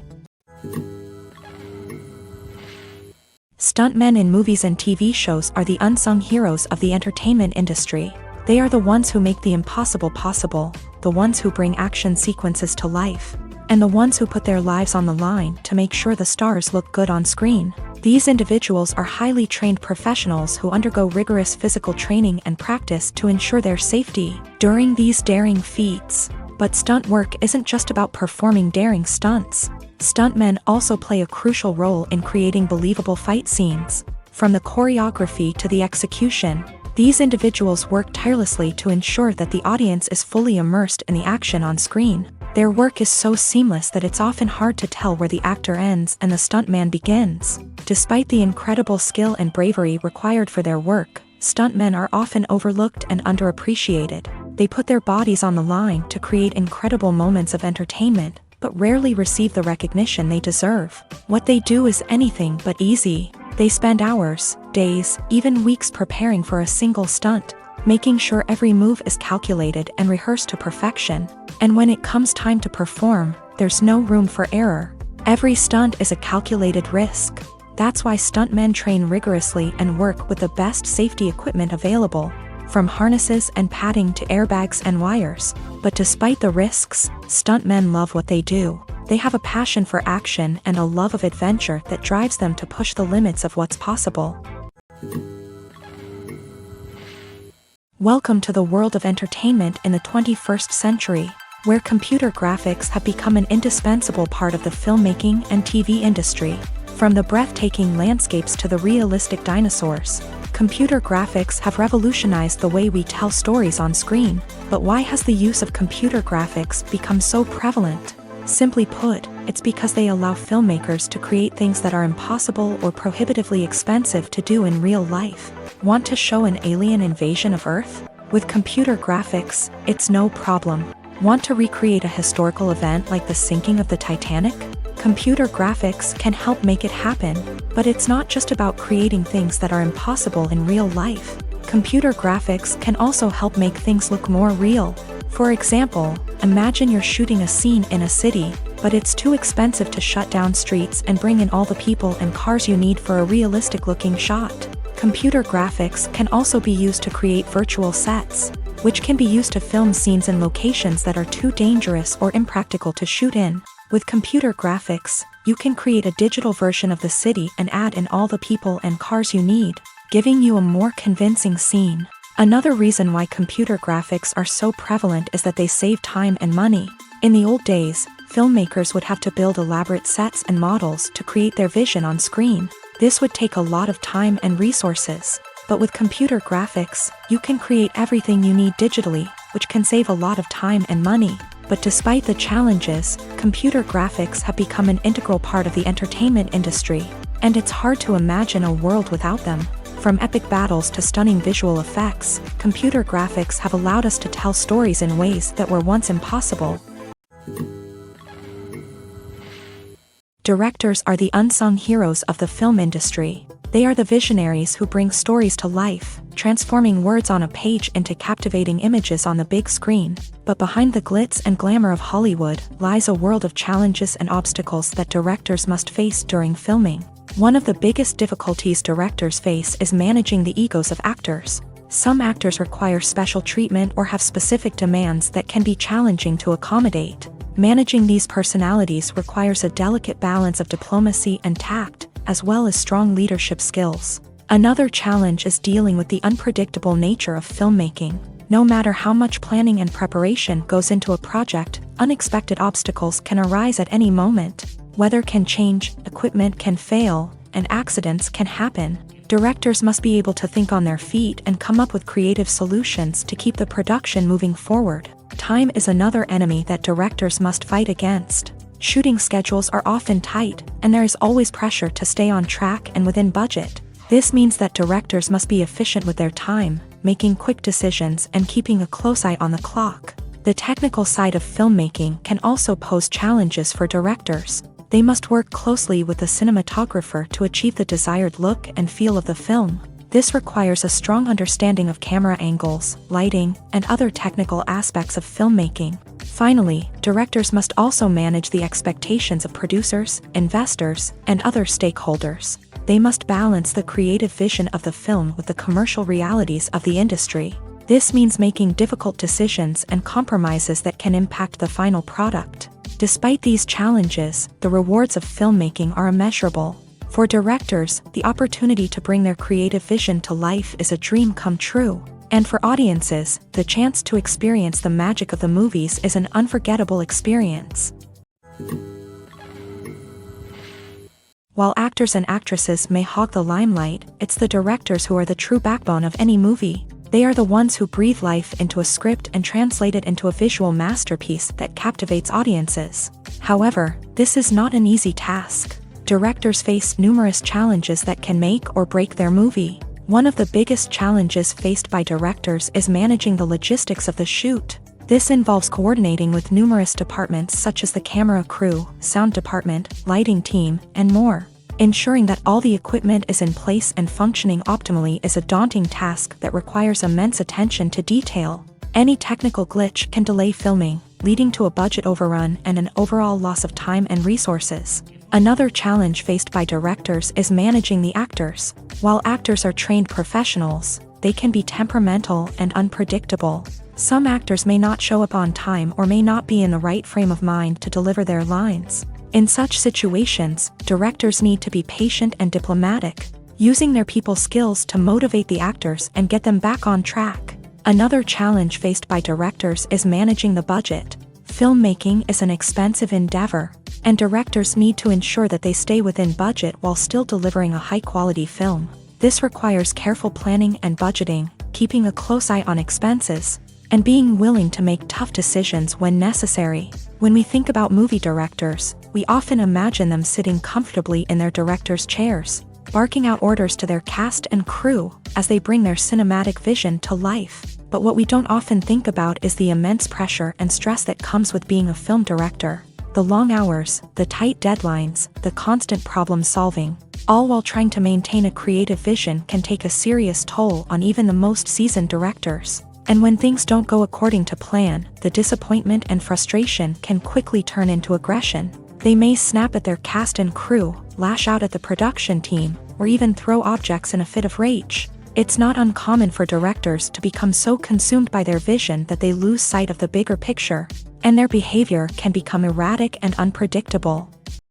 Stuntmen in movies and TV shows are the unsung heroes of the entertainment industry. They are the ones who make the impossible possible, the ones who bring action sequences to life, and the ones who put their lives on the line to make sure the stars look good on screen. These individuals are highly trained professionals who undergo rigorous physical training and practice to ensure their safety during these daring feats. But stunt work isn't just about performing daring stunts. Stuntmen also play a crucial role in creating believable fight scenes. From the choreography to the execution, These individuals work tirelessly to ensure that the audience is fully immersed in the action on screen. Their work is so seamless that it's often hard to tell where the actor ends and the stuntman begins. Despite the incredible skill and bravery required for their work, stuntmen are often overlooked and underappreciated. They put their bodies on the line to create incredible moments of entertainment, but rarely receive the recognition they deserve. What they do is anything but easy. They spend hours, days, even weeks preparing for a single stunt, making sure every move is calculated and rehearsed to perfection. And when it comes time to perform, there's no room for error. Every stunt is a calculated risk. That's why stuntmen train rigorously and work with the best safety equipment available, from harnesses and padding to airbags and wires. But despite the risks, stuntmen love what they do. They have a passion for action and a love of adventure that drives them to push the limits of what's possible. Welcome to the world of entertainment in the 21st century, where computer graphics have become an indispensable part of the filmmaking and TV industry. From the breathtaking landscapes to the realistic dinosaurs, computer graphics have revolutionized the way we tell stories on screen. But why has the use of computer graphics become so prevalent? Simply put, it's because they allow filmmakers to create things that are impossible or prohibitively expensive to do in real life. Want to show an alien invasion of Earth? With computer graphics, it's no problem. Want to recreate a historical event like the sinking of the Titanic? Computer graphics can help make it happen, but it's not just about creating things that are impossible in real life. Computer graphics can also help make things look more real. For example, imagine you're shooting a scene in a city, but it's too expensive to shut down streets and bring in all the people and cars you need for a realistic-looking shot. Computer graphics can also be used to create virtual sets, which can be used to film scenes in locations that are too dangerous or impractical to shoot in. With computer graphics, you can create a digital version of the city and add in all the people and cars you need, giving you a more convincing scene. Another reason why computer graphics are so prevalent is that they save time and money. In the old days, filmmakers would have to build elaborate sets and models to create their vision on screen. This would take a lot of time and resources. But with computer graphics, you can create everything you need digitally, which can save a lot of time and money. But despite the challenges, computer graphics have become an integral part of the entertainment industry, and it's hard to imagine a world without them. From epic battles to stunning visual effects, computer graphics have allowed us to tell stories in ways that were once impossible. Directors are the unsung heroes of the film industry. They are the visionaries who bring stories to life, transforming words on a page into captivating images on the big screen. But behind the glitz and glamour of Hollywood lies a world of challenges and obstacles that directors must face during filming. One of the biggest difficulties directors face is managing the egos of actors. Some actors require special treatment or have specific demands that can be challenging to accommodate. Managing these personalities requires a delicate balance of diplomacy and tact, as well as strong leadership skills. Another challenge is dealing with the unpredictable nature of filmmaking. No matter how much planning and preparation goes into a project, unexpected obstacles can arise at any moment. Weather can change, equipment can fail, and accidents can happen. Directors must be able to think on their feet and come up with creative solutions to keep the production moving forward. Time is another enemy that directors must fight against. Shooting schedules are often tight, and there is always pressure to stay on track and within budget. This means that directors must be efficient with their time, making quick decisions and keeping a close eye on the clock. The technical side of filmmaking can also pose challenges for directors. They must work closely with the cinematographer to achieve the desired look and feel of the film. This requires a strong understanding of camera angles, lighting, and other technical aspects of filmmaking. Finally, directors must also manage the expectations of producers, investors, and other stakeholders. They must balance the creative vision of the film with the commercial realities of the industry. This means making difficult decisions and compromises that can impact the final product. Despite these challenges, the rewards of filmmaking are immeasurable. For directors, the opportunity to bring their creative vision to life is a dream come true. And for audiences, the chance to experience the magic of the movies is an unforgettable experience. While actors and actresses may hog the limelight, it's the directors who are the true backbone of any movie. They are the ones who breathe life into a script and translate it into a visual masterpiece that captivates audiences. However, this is not an easy task. Directors face numerous challenges that can make or break their movie. One of the biggest challenges faced by directors is managing the logistics of the shoot. This involves coordinating with numerous departments such as the camera crew, sound department, lighting team, and more. Ensuring that all the equipment is in place and functioning optimally is a daunting task that requires immense attention to detail. Any technical glitch can delay filming, leading to a budget overrun and an overall loss of time and resources. Another challenge faced by directors is managing the actors. While actors are trained professionals, they can be temperamental and unpredictable. Some actors may not show up on time or may not be in the right frame of mind to deliver their lines. In such situations, directors need to be patient and diplomatic, using their people skills to motivate the actors and get them back on track. Another challenge faced by directors is managing the budget. Filmmaking is an expensive endeavor, and directors need to ensure that they stay within budget while still delivering a high-quality film. This requires careful planning and budgeting, keeping a close eye on expenses, and being willing to make tough decisions when necessary. When we think about movie directors, we often imagine them sitting comfortably in their director's chairs, barking out orders to their cast and crew as they bring their cinematic vision to life. But what we don't often think about is the immense pressure and stress that comes with being a film director. The long hours, the tight deadlines, the constant problem solving, all while trying to maintain a creative vision can take a serious toll on even the most seasoned directors. And when things don't go according to plan, the disappointment and frustration can quickly turn into aggression. They may snap at their cast and crew, lash out at the production team, or even throw objects in a fit of rage. It's not uncommon for directors to become so consumed by their vision that they lose sight of the bigger picture, and their behavior can become erratic and unpredictable.